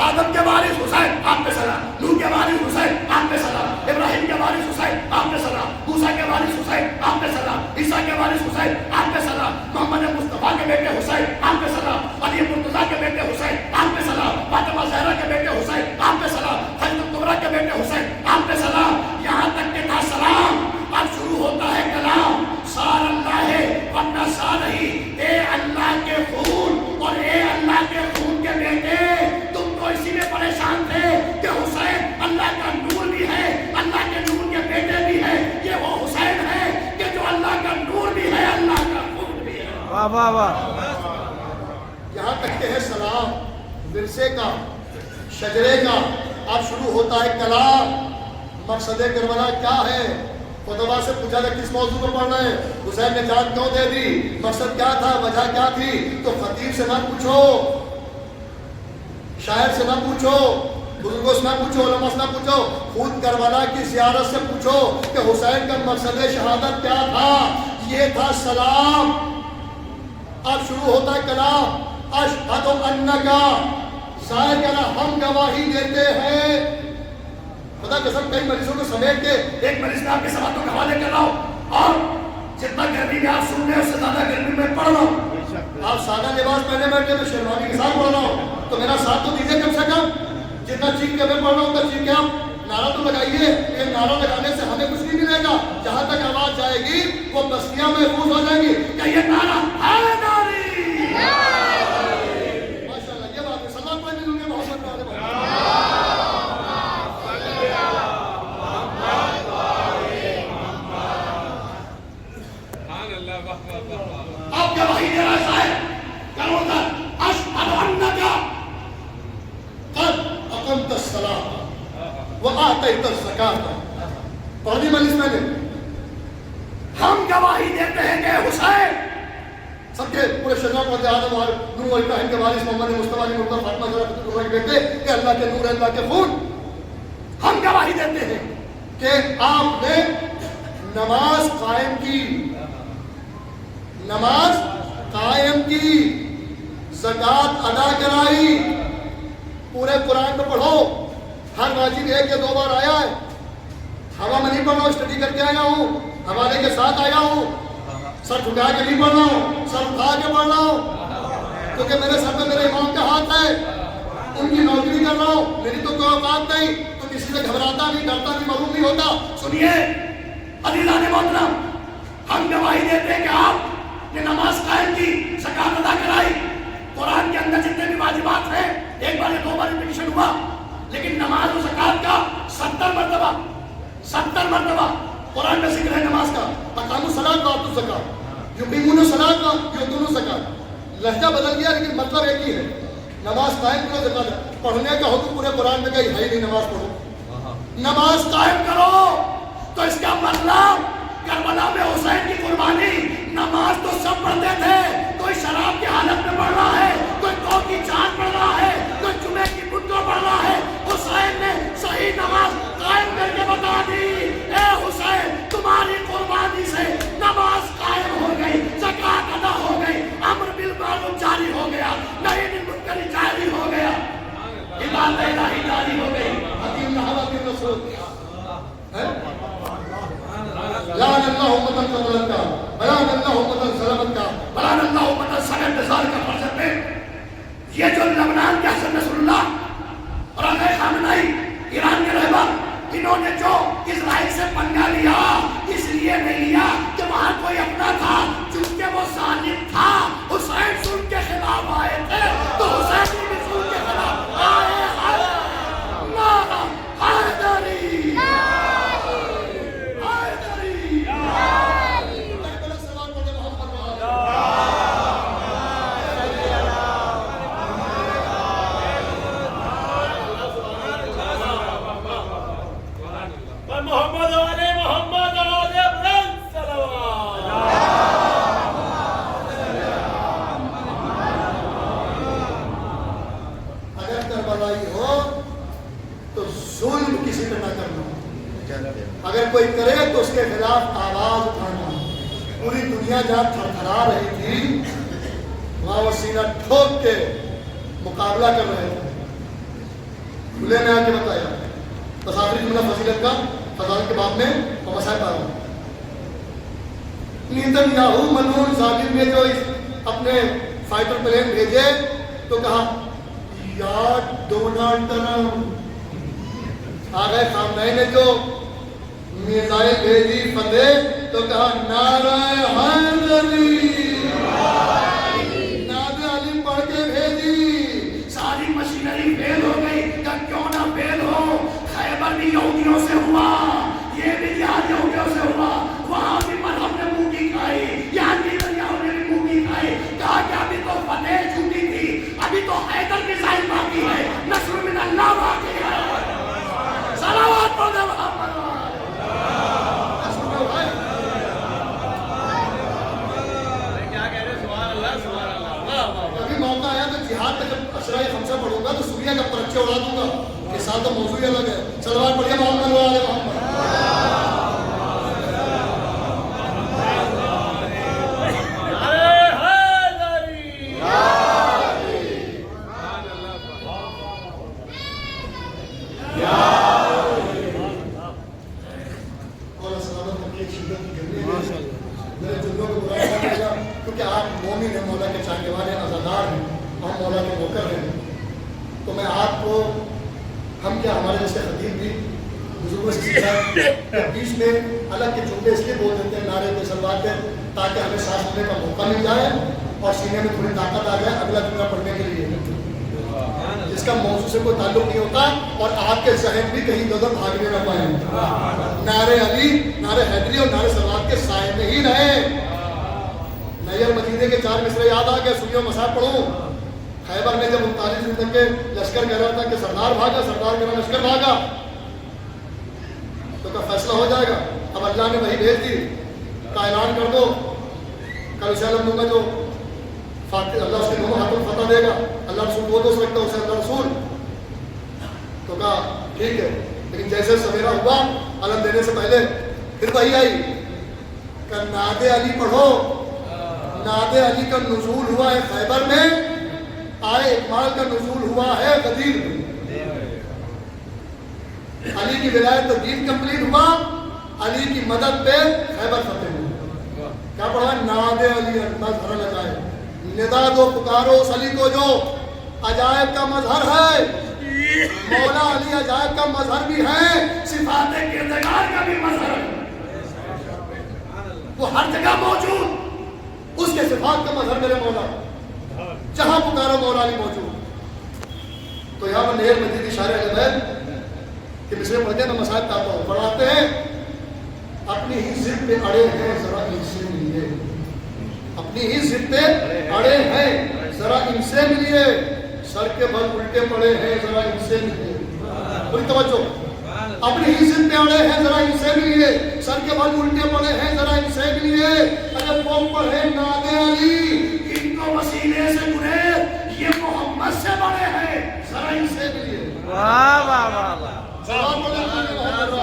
آدم کے وارث حسین آپ پہ سلام، نوح کے وارث حسین آپ پہ سلام، ابراہیم کے وارث حسین آپ پہ سلام، موسیٰ کے وارث حسین آپ پہ سلام، عیسیٰ کے وارث حسین آپ پہ سلام، محمد مصطفیٰ کے بیٹے حسین آپ پہ سلام، علی مرتضیٰ کے بیٹے حسین آپ پہ سلام، فاطمہ زہرا کے بیٹے حسین آپ پہ سلام، حضرت الکبریٰ کے بیٹے حسین آپ پہ سلام. یہاں تک کہ تھا سلام، اب شروع ہوتا ہے کلام. سار اللہ ہے ورنہ سار ہی، اے اللہ کے خون اور اے اللہ کے خون کے بیٹے، تم تو اسی میں پریشان تھے کہ حسین اللہ کا نور بھی ہے، اللہ کے نور کے بیٹے بھی ہے. یہ وہ حسین ہے کہ جو اللہ کا نور بھی ہے، اللہ کا خون بھی ہے. واہ واہ واہ. یہاں تک کہ ہے سلام ورثے کا، شجرے کا. اب شروع ہوتا ہے کلام. مقصد کربلا کیا ہے؟ خطبہ سے پوچھا تھا کس موضوع پر پڑھنا ہے، حسین نے جان کیوں دے دی، مقصد کیا تھا، وجہ کیا تھی؟ تو خطیب سے نہ پوچھو، شاعر سے نہ پوچھو، بزرگوں سے نہ پوچھو، علماء سے نہ پوچھو، خود کربلا کی زیارت سے پوچھو کہ حسین کا مقصد شہادت کیا تھا. یہ تھا سلام. اب شروع ہوتا ہے کلام. اشہد انکا، ظاہر کہنا ہم گواہی دیتے ہیں. خدا قسم کئی مریضوں کو سمیٹ کے ایک مریض میں آپ کے سوالوں کے حوالے کر رہا ہوں، اور جتنا گرمی میں آپ سن رہے ہیں اس سے زیادہ گرمی میں پڑھ رہا ہوں. آپ سادہ لباس پہنے بیٹھے میں شیروانی کے ساتھ پڑھ رہا ہوں، تو میرا ساتھ تو دیجیے کم سے کم. جتنا چیخ کے میں پڑھ رہا ہوں اتنا چیخ کے آپ نعرہ تو لگائیے. یہ نعرہ لگانے سے ہمیں کچھ نہیں ملے گا. جہاں تک آواز جائے گی وہ بستیاں محفوظ ہو جائیں گی. کہ یہ نعرہ ہے ناری. ماشاءاللہ یہ بات ہے. سلام پڑھنے دوں گے محمد اب گواہی دے رہا ہے صاحب کرو تر اشہد انکا قد اقمت الصلاۃ وآتیت الزکاۃ. پڑھی مجلس میں نے ہم گواہی دیتے ہیں کہ حسین سب کے پورے شجاع کو آدم اور نوح اور ابراہیم کے وارث محمد مصطفیٰ علی مرتضیٰ فاطمہ زہرا کے بیٹے کہ اللہ کے نور ہے، اللہ کے خون. ہم گواہی دیتے ہیں کہ آپ نے نماز قائم کی، نماز قائم کی، زکوٰۃ ادا کرائی. پورے قرآن کو پڑھو، ہر واجب ایک یا دو بار آیا ہے. ہوا میں نہیں پڑھ رہا ہوں، اسٹڈی کر کے آیا ہوں، حوالے کے ساتھ آیا ہوں. سر جھکا کے نہیں پڑھ رہا ہوں، سر اٹھا کے پڑھ رہا ہوں، کیونکہ میرے سر پہ میرے امام کا ہاتھ ہے. ان کی نوکری کر رہا ہوں، میری تو کوئی اوقات نہیں، تو کسی سے گھبراتا نہیں، ڈرتا نہیں، معلوم نہیں ہوتا. سنیے عزیزان محترم، ہم گواہی دیتے ہیں کہ آپ نے نماز قائم کی، زکوٰۃ ادا کرائی. قرآن کے اندر جتنے بھی واجبات ہیں ایک بار یا دو بار ریپیٹیشن ہوا، لیکن نماز و زکوٰۃ کا 70 مرتبہ قرآن میں ذکر ہے نماز کا. اقاموا الصلاۃ وآتوا الزکاۃ، یقیمون الصلاۃ ویؤتون الزکاۃ. لہجہ بدل گیا لیکن مطلب ایک ہی ہے. نماز قائم کرو، زکوٰۃ. پڑھنے کا حکم پورے قرآن میں کہیں ہے ہی نہیں. نماز پڑھو، نماز قائم کرو، تو اس کا مطلب کربلا میں حسین کی قربانی. نماز تو سب پڑھتے تھے، کوئی شراب کی حالت میں پڑھ رہا ہے، کوئی تو کی چاند پڑھ رہا ہے، کوئی جمعے کی بدعا پڑھ رہا ہے. حسین نے صحیح نماز قائم کر کے بتا دی. اے حسین، تمہاری قربانی سے نماز قائم ہو گئی، زکوٰۃ ادا ہو گئی، امر بالمعروف جاری ہو گیا، نہی عن المنکر جاری ہو گیا، عبادت الہی جاری ہو گئی. حکیم اللہ حکیم رسول. لعن اللہ خلاف آواز اٹھانا. پوری دنیا جہاں تھرتھرا رہی تھی وہاں وہ سینہ ٹھوک کے مقابلہ کر رہے تھے. کھلے میں آ کے بتایا. بس آخری جملہ فضیلت کا فضائل کے باب میں وہ مسائل پا رہا ہوں. نیتنیاہو ملعون ظالم نے جو اپنے فائٹر پلین بھیجے تو کہا یا ڈونلڈ ٹرمپ. آ گئے خامنئی نے جو میزائل بھیجی فتح تو کہا نعرہ حیدری. نعرہ علی پڑھ کے بھیجی. ساری مشینری فیل ہو گئی یا کیوں نہ فیل ہو. خیبر بھی یہودیوں سے ہوا, یہ بھی جہاد یہودیوں سے ہوا. وہاں بھی مرہم نے منہ کی کھائی, یہاں نیتنیاہو نے بھی منہ کی کھائی. کہا کہ ابھی تو فتح چھوٹی تھی, ابھی تو حیدر کی ظاہر باقی ہے, نصر من اللہ باقی ہے. صلوات پڑھے محمد. کبھی موقع آیا تو جہاد میں جب اشرائے خمسہ پڑھوں گا تو سوریہ کا پرچے اڑا دوں گا. اس سال تو موضوع الگ ہے. صلوات پڑھیے محمد و آل محمد. کیونکہ آپ مومن ہیں, مولا کے چاہنے والے عزادار ہیں, ہم مولا کے نوکر ہیں. تو میں آپ کو, ہم کیا ہمارے جیسے خطیب بھی بزرگوں سے سیکھا کہ بیچ میں الگ کے جملے اس لیے بول دیتے ہیں نعرے پہ سلوات پہ تاکہ ہمیں سانس لینے کا موقع مل جائے اور سینے میں تھوڑی طاقت آ جائے اگلا جملہ پڑھنے کے لیے, جس کا موضوع سے کوئی تعلق نہیں ہوتا اور آپ کے ذہن بھی کہیں ادھر بھاگنے نہ پائیں. نعرے علی, نعرے حیدری اور نعرے سلوات کے سائے میں ہی رہیں. نیل مجیدے کے 4 مصرے یاد آ گئے. سنیو مسائل پڑھوں. خیبر میں جب 39 دن تک کے لشکر کہہ رہا تھا کہ سردار بھاگا, سردار میرا لشکر بھاگا, تو کا فیصلہ ہو جائے گا. اب اللہ نے وہی بھیج دی, کا اعلان کر دو کل شہر میں جو فاتح اللہ اس کے دونوں ہاتھوں فتح دے گا. اللہ رسول وہ دوست رکھتا ہے اسے اللہ رسول. تو کہا ٹھیک ہے, لیکن جیسے سویرا ہوا علم دینے سے پہلے پھر وہی آئی کہ نعت علی پڑھو. نعت علی کا نزول ہوا ہے خیبر میں, آئے اکمال کا نزول ہوا ہے غدیر میں. علی کی ولایت تو دین کمپلیٹ ہوا, علی کی مدد پہ خیبر فتح ہوا. کیا پڑھا؟ نعت علی مظہر لگائے, ندا دو پکارو اس علی کو جو عجائب کا مظہر ہے. مولا علی عجائب کا مظہر بھی ہے, صفات کردگار کا بھی مظہر ہے. وہ ہر جگہ موجود, اس کے صفات کا مظہر میرے مولا, جہاں پکارو مولا علی موجود. تو یہاں پر نیل مجیدی شاعر اہل بیت کہ مصرے پڑھتے ہیں میں مسائل پڑھاتا ہوں, پڑھاتے ہیں اپنی ہی ضد پہ اڑے ہیں ذرا ان سے ملیے. اپنی ہی ضد پہ اڑے ہیں ذرا ان سے ملیے. سر کے بل الٹے پڑے ہیں ذرا ان سے ملیے. پوری توجہ. اپنی ہی ضد پہ اڑے ہیں ذرا ان سے ملیے. سر کے بل الٹے پڑے ہیں ذرا ان سے ملیے. اگر قوم پڑھے نعت علی, ان کو وسیلے سے گریز, یہ محمد سے بڑے ہیں, ذرا ان سے ملیے. واہ واہ واہ واہ. سلام علیکم محمد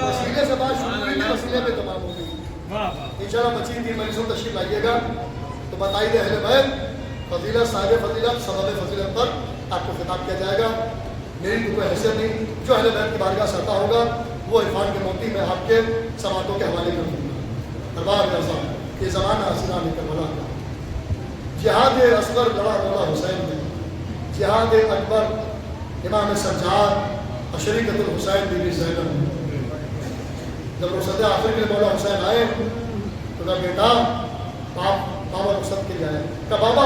وسیلے سے بات شروع ہوئی تھی, وسیلے پہ تمام ہو گئی. انشاءاللہ بچی 3 مجلسوں تشریف لائیے گا تو بتائی دے اہل بیت فضیلت, صاحب فضیلت, سبب فضیلت پر آپ کو خطاب کیا جائے گا. میری کوئی حیثیت نہیں, جو اہل بیت کی بارگاہ سے عطا ہوگا وہ عرفان کے موتی میں آپ کے سماعتوں کے حوالے کر دوں گا. دربار ایسا یہ زمانہ حسینہ نے کربلا کا جہاد اصغر لڑا مولا حسین نے, جہاد اکبر امام سجاد اور شریکت الحسین بی بی زینب نے. جب رخصت آخر کے مولا حسین آئے تو کہا بیٹا بابا رخصت کے لیے آئے. کہا بابا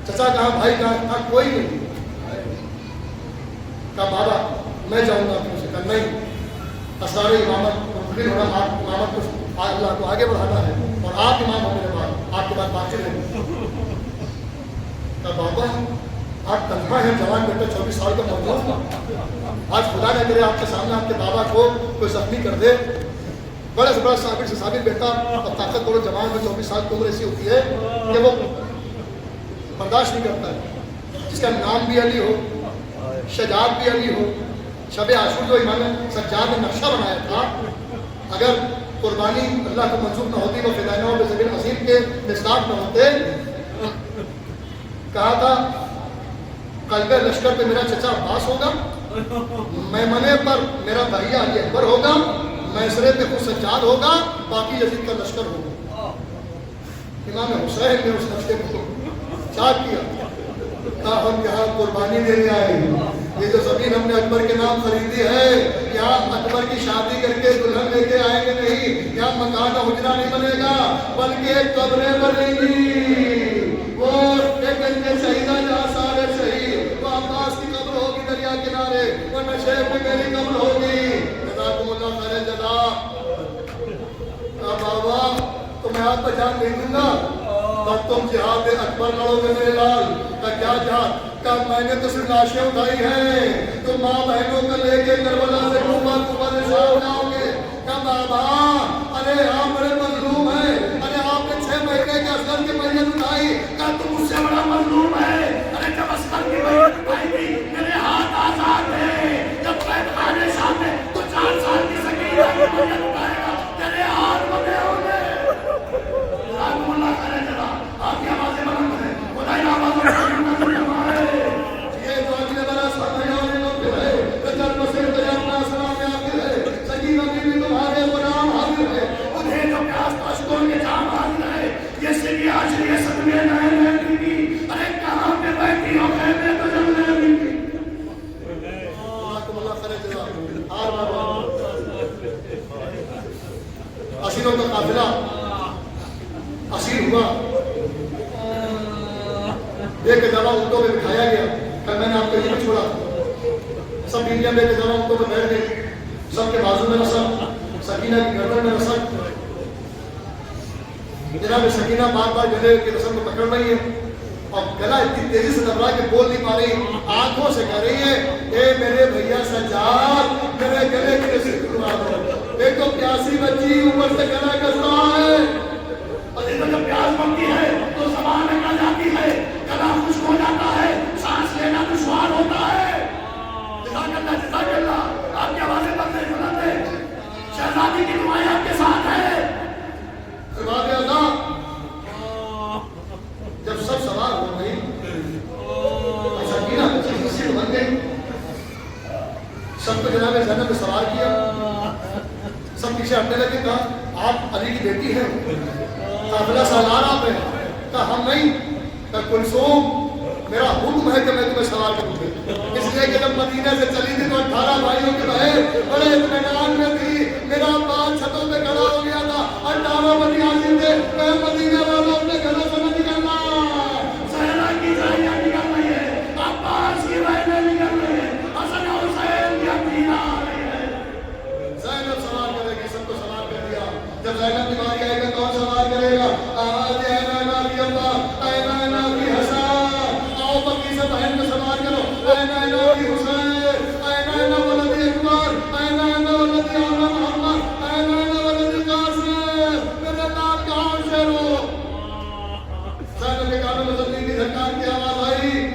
چچا کہاں, بھائی کہاں؟ کہا کوئی نہیں. کہا بابا میں جاؤں گا اپنے سے. کہا نہیں, اسرار امامت ممکن ہونا, آپ امامت کو اللہ کو آگے بڑھانا ہے اور آپ امام ہو میرے بعد, آپ کے بعد باقی ہے. کہا بابا آپ تنہا ہیں, جوان بیٹا 24 سال کا موجود, آج خدا نہ کرے آپ کے سامنے آپ کے بابا کو کوئی زخمی کر دے. بڑے سے بڑا صابر سے صابر بیٹا اور طاقت توڑ جوان میں 24 سال کی عمر ایسی ہوتی ہے کہ وہ برداشت نہیں کرتا ہے. جس کا نام بھی علی ہو, شجاعت بھی علی ہو, شب عاشور جو امام سجاد نے نقشہ بنایا تھا، اگر قربانی اللہ کو منظور نہ ہوتی وہ فدائیہ بے سبیل عظیم کے مصداق نہ ہوتے. کہا تھا قلب لشکر پہ میرا چچا عباس ہوگا، میمنے پر میرا بھیا علی اکبر ہوگا، میسرے پہ خود سجاد ہوگا، باقی یزید کا لشکر ہوگا. امام حسین نے اس نقشے کو چاک کیا، کہا ہم یہاں قربانی دینے آئے، یہ جو زمین ہم نے اکبر کے نام خریدی ہے، یہاں اکبر کی شادی کر کے دلہن لے کے آئیں گے نہیں، یہاں مکان حجرہ نہیں بنے گا بلکہ قبریں بنیں گی. وہ ایک شہیدہ جہاں سارے شہید، وہ عباس کی قبر ہوگی دریا کنارے، وہ نشیب میں میری قبر ہوگی. جزاکم اللہ خیر جزا. بابا تمہیں ہاتھ پہ جان نہیں دوں گا، تب تم جہاد اکبر لڑو گے میرے لال. کا کیا جہاد؟ کہ میں نے تو صرف لاشیں اٹھائی ہیں، تم ماں بہنوں کو لے کے کربلا سے کوفہ سے شام جاؤ گے. کہ بابا ارے آپ بڑے مظلوم ہیں، ارے آپ نے 6 مہینے کے اصغر کی میت اٹھائی. کہ تم مجھ سے بڑا مظلوم ہے. ارے جب اصغر کی میت اٹھائی تھی میرے ہاتھ آزاد تھے، جب قید خانے سامنے تو 4 سال کی سکینہ کی میت اٹھائے گا تیرے ہاتھ بندے ہوں گے. جزاکم اللہ خیر جزا. آپ کی آوازیں بلند ہیں، خدائی آوازوں کو بلند فرمائے. یہ جو اگلے برس ہمیں لوگ ہے جب مسیح تو اپنا سلام آخر ہے، سکینہ بی بی تمہارے غلام حاضر ہے. انہیں جو پیاس پشتوں کے جام حاضر ہے، یہ سری آشری صدمے نئے نئے بی بی. ارے کہاں پہ بیٹھی ہو خیمے تو جلنے بی بی. جزاکم اللہ خیر جزا. اسیروں کا قافلہ اسیر ہوا، ایک جگہ اونٹوں میں بٹھایا گیا کہ میں نے آپ کو یہ نہیں چھوڑا. سب بیویاں لے کے جگہ اونٹوں میں بیٹھ گئی، سب کے بازو میں رسم، سکینہ کی گردن میں رسم. جناب سکینہ بار بار گلے کی رسم کو پکڑ رہی ہے اور گلا اتنی تیزی سے دب رہا ہے کہ بول نہیں پا رہی، آنکھوں سے کہہ رہی ہے اے میرے بھیا سجاد میرے گلے کی رسی کھلوا دو. ایک تو پیاسی بچی اوپر سے گلا کس رہا ہے. جب پیاس بنتی ہے تو زبان نکل جاتی ہے، گلا خشک ہو جاتا ہے، سانس لینا دشوار ہوتا ہے. جزاک اللہ جزاک اللہ. آپ کی آوازیں بندے بلند ہیں، شہزادی کی دعائیں آپ کے ساتھ ہیں. سواد اللہ جب سب سوار ہو گئی سکینہ بچی بن گئی، سب کو جناب زینب نے سوار کیا، سب پیچھے ہٹنے لگے. کہا آپ علی کی بیٹی ہیں، قافلہ سالار آپ ہیں. کہا ہم نہیں. کہا کلثوم میرا حکم ہے کہ میں تمہیں سوار کروں گی. اس لیے کہ جب مدینہ سے چلی تھی تو 18 بھائیوں کی بہن بڑے اطمینان میں تھی. میرا بال چھتوں پہ کھڑا ہو گیا تھا، 18 بنی ہاشم تھے. میں مدینہ والوں اپنے گھروں سے نہ نکلنا. زہرا کی جائیاں نکل رہی ہے، عباس کی بہنیں نکل رہی ہیں، حسن حسین کی اپنیاں آ رہی ہیں. زینب سوار کرے گی، سب کو سوار کر دیا. جب زینب کی باری آئے گا کون سوار کرے گا؟ آواز اے نینا کی اللہ، اے نینا کی حسن، آؤ بکی سے بہن کو سوار کرو. اے نینا کی حسین، اے نینا ولد اکبر، اے نینا ولد اعلی محمد، اے نینا ولد قاسم، میرے نام کہاں شیرو. زینب کے کانوں میں زمین کی دھڑکان کی آواز آئی.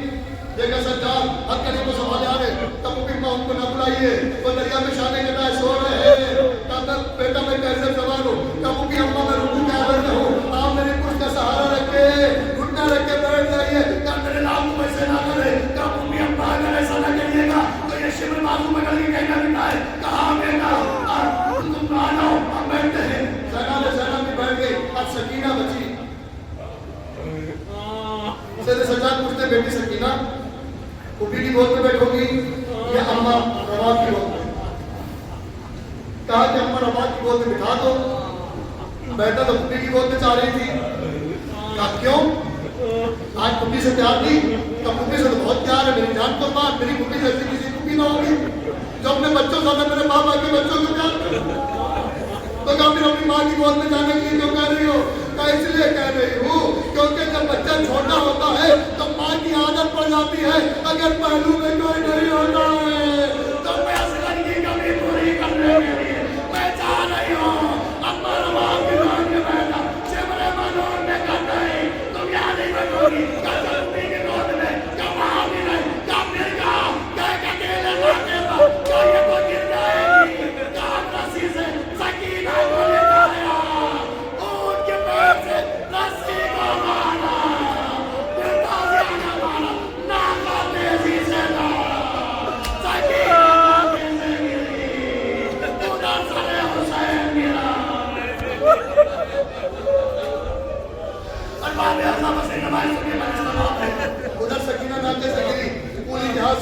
دیکھا سجاد حق کریم کو سنبھالے آ رہے، تب بھی ان کو نہ بلائیے، وہ دریا میں شانے کے تائے سو رہے ہیں. کہا بیٹا میں کیسے سوار ہوں؟ کہا بھی اماں میں رکوع کے حالت میں ہوں، آپ میری پشت کا سہارا رکھ کے گھٹنا رکھ کے بیٹھ جائیے. کہا میرے نام کو ایسے نہ کرے. کہا بھی اماں اگر ایسا نہ کریے گا تو یہ شبر بازو میں کر کے کہیں نہ بٹھائے. کہا بیٹا تم آ جاؤ ہم بیٹھتے ہیں. زینب بھی بیٹھ گئی. اب سکینہ بچی. سید سجاد پوچھتے بیٹی سکینہ پھوپھی کی گود میں بیٹھو گی یا اماں روا کی گود میں؟ کہا کہ اماں روا کی گود میں بٹھا دو. بیٹا تو پھوپھی کی گود میں چاہ رہی تھی. کہا کیوں؟ آج پھوپھی سے پیار نہیں؟ کہا پھوپھی سے تو بہت پیار ہے، میری جان قربان، میری پھوپھی جیسی کسی پھوپھی نہ ہوگی جو اپنے بچوں سے میرے پاپا کے بچوں کو پیار کرے. تو کہا پھر اپنی ماں کی گود میں جانے کے لیے کیوں کہہ رہی ہو؟ کہا اس لیے کہہ رہی ہوں کیونکہ جب بچہ چھوٹا ہوتا ہے تو ماں کی عادت پڑ جاتی ہے، اگر پہلو میں کوئی نہیں ہوتا ہے تو میں اصغر کی کمی پوری کرنے کے لیے میں جا رہی ہوں. اماں روا کی گود میں بیٹھا، شبر منون میں کر گئی. تم یہاں نہیں بیٹھو گی. کہا چلتی کی گود میں. کہا وہاں بھی نہیں. کہا پھر کہا کہ اکیلے نہ دیتا.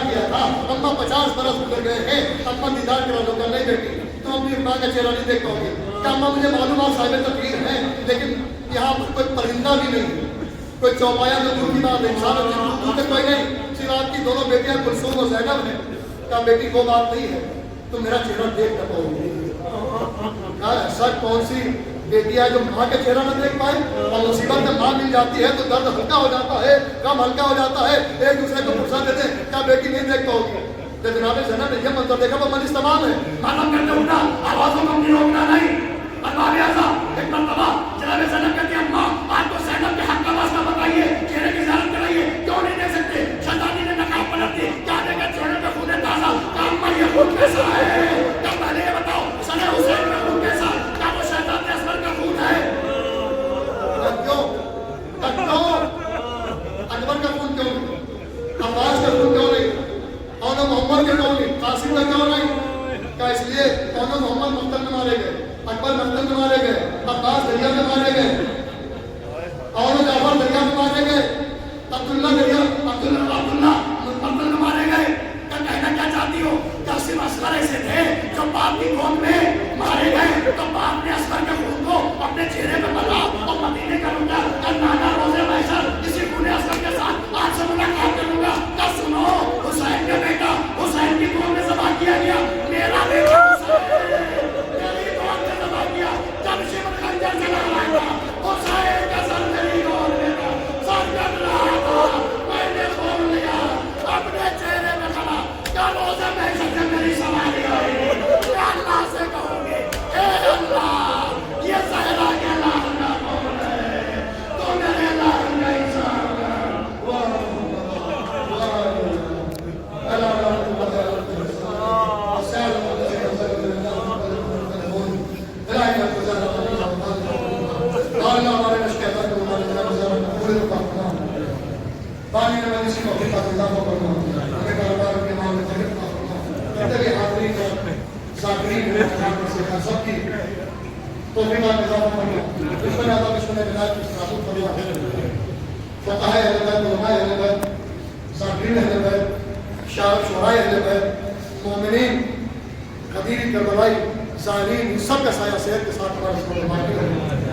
دیدار کیا تھا. اما 50 برس گزر گئے ہیں, اما دیدار کرا لو. نہیں بیٹی, تم اپنی ماں کا چہرہ نہیں دیکھ پاؤ گے. کہ اما مجھے معلوم آپ صاحب تقریر ہیں, لیکن یہاں پر کوئی پرندہ بھی نہیں, کوئی چوپایا تو دور کی بات, انسان تو کوئی نہیں, صرف آپ کی دونوں بیٹیاں کلثوم و زینب ہیں. کہا بیٹی وہ بات نہیں ہے, تم میرا چہرہ دیکھ نہ پاؤ گے. ایسا کون سی بیٹی ہے جو ماں کا چہرہ نہ دیکھ پائے؟ اور مصیبت میں ماں مل جاتی ہے تو درد ہلکا ہو جاتا ہے, غم ہلکا ہو جاتا ہے. ایک دوسرے کو فرصت دیتے ہیں, کیا بیٹی نہیں دیکھ پاؤ گی؟ جب جناب زینب نے یہ منظر دیکھا وہ مجلس تمام ہے. معلوم کرتے ہوگا آوازوں کو نہیں روکنا نہیں. ارباب اعظم ایک مرتبہ جناب زینب کہتی ہے اماں آپ کو زینب کے حق کا واسطہ بتائیے, چہرے کی زیارت کرائیے. کیوں نہیں دے سکتے؟ شیطانی نے نقاب پلٹ دی, کیا دیکھا چہرے پہ خون تازہ. کہا اماں یہ خون کیسا ہے؟ کیا پہلے یہ بتاؤ سن حسین کا خون کیسا؟ کیا وہ شیطان اصغر کا خون ہے؟ کیوں اکبر کا خون کیوں نہیں, عباس کا خون کیوں نہیں, اور محمد کے کیوں نہیں, قاسم کا کیوں نہیں؟ کیا اس لیے کون محمد مقتل میں مارے گئے, اکبر مقتل میں مارے گئے, عباس دریا میں مارے گئے, اور جعفر دریا میں مارے گئے, عبداللہ مقتل میں مارے گئے. کیا کہنا کیا چاہتی ہو؟ کیا صرف اصغر ایسے تھے جو باپ کی گود میں مارے گئے تو باپ نے اصغر کے خون کو اپنے چہرے پہ ملا اور مدینے کا رکا کل نانا روزے محشر کسی خون اصغر کے ساتھ آج سے ملاقات کروں گا. کیا سنو حسین کا بیٹا حسین کی گود میں ذبح کیا گیا, میرا بیٹا حسین میری گود میں ذبح کیا. جب شمر خنجر چلا رہا تھا حسین کا سر میری گود میں تھا, سر کٹ رہا تھا, میں نے کھول لیا اپنے چہرے میں کھڑا. کیا روزے محشر سے میری سواری آئی, کیا اللہ سے کہوں گی اے اللہ یہ زہرا کے لال کا کون ہے, تو میرے لال کا انسان ہے. مومنین قدیر کربلائی ظالمین سب کا سایہ صحت کے ساتھ ہمارے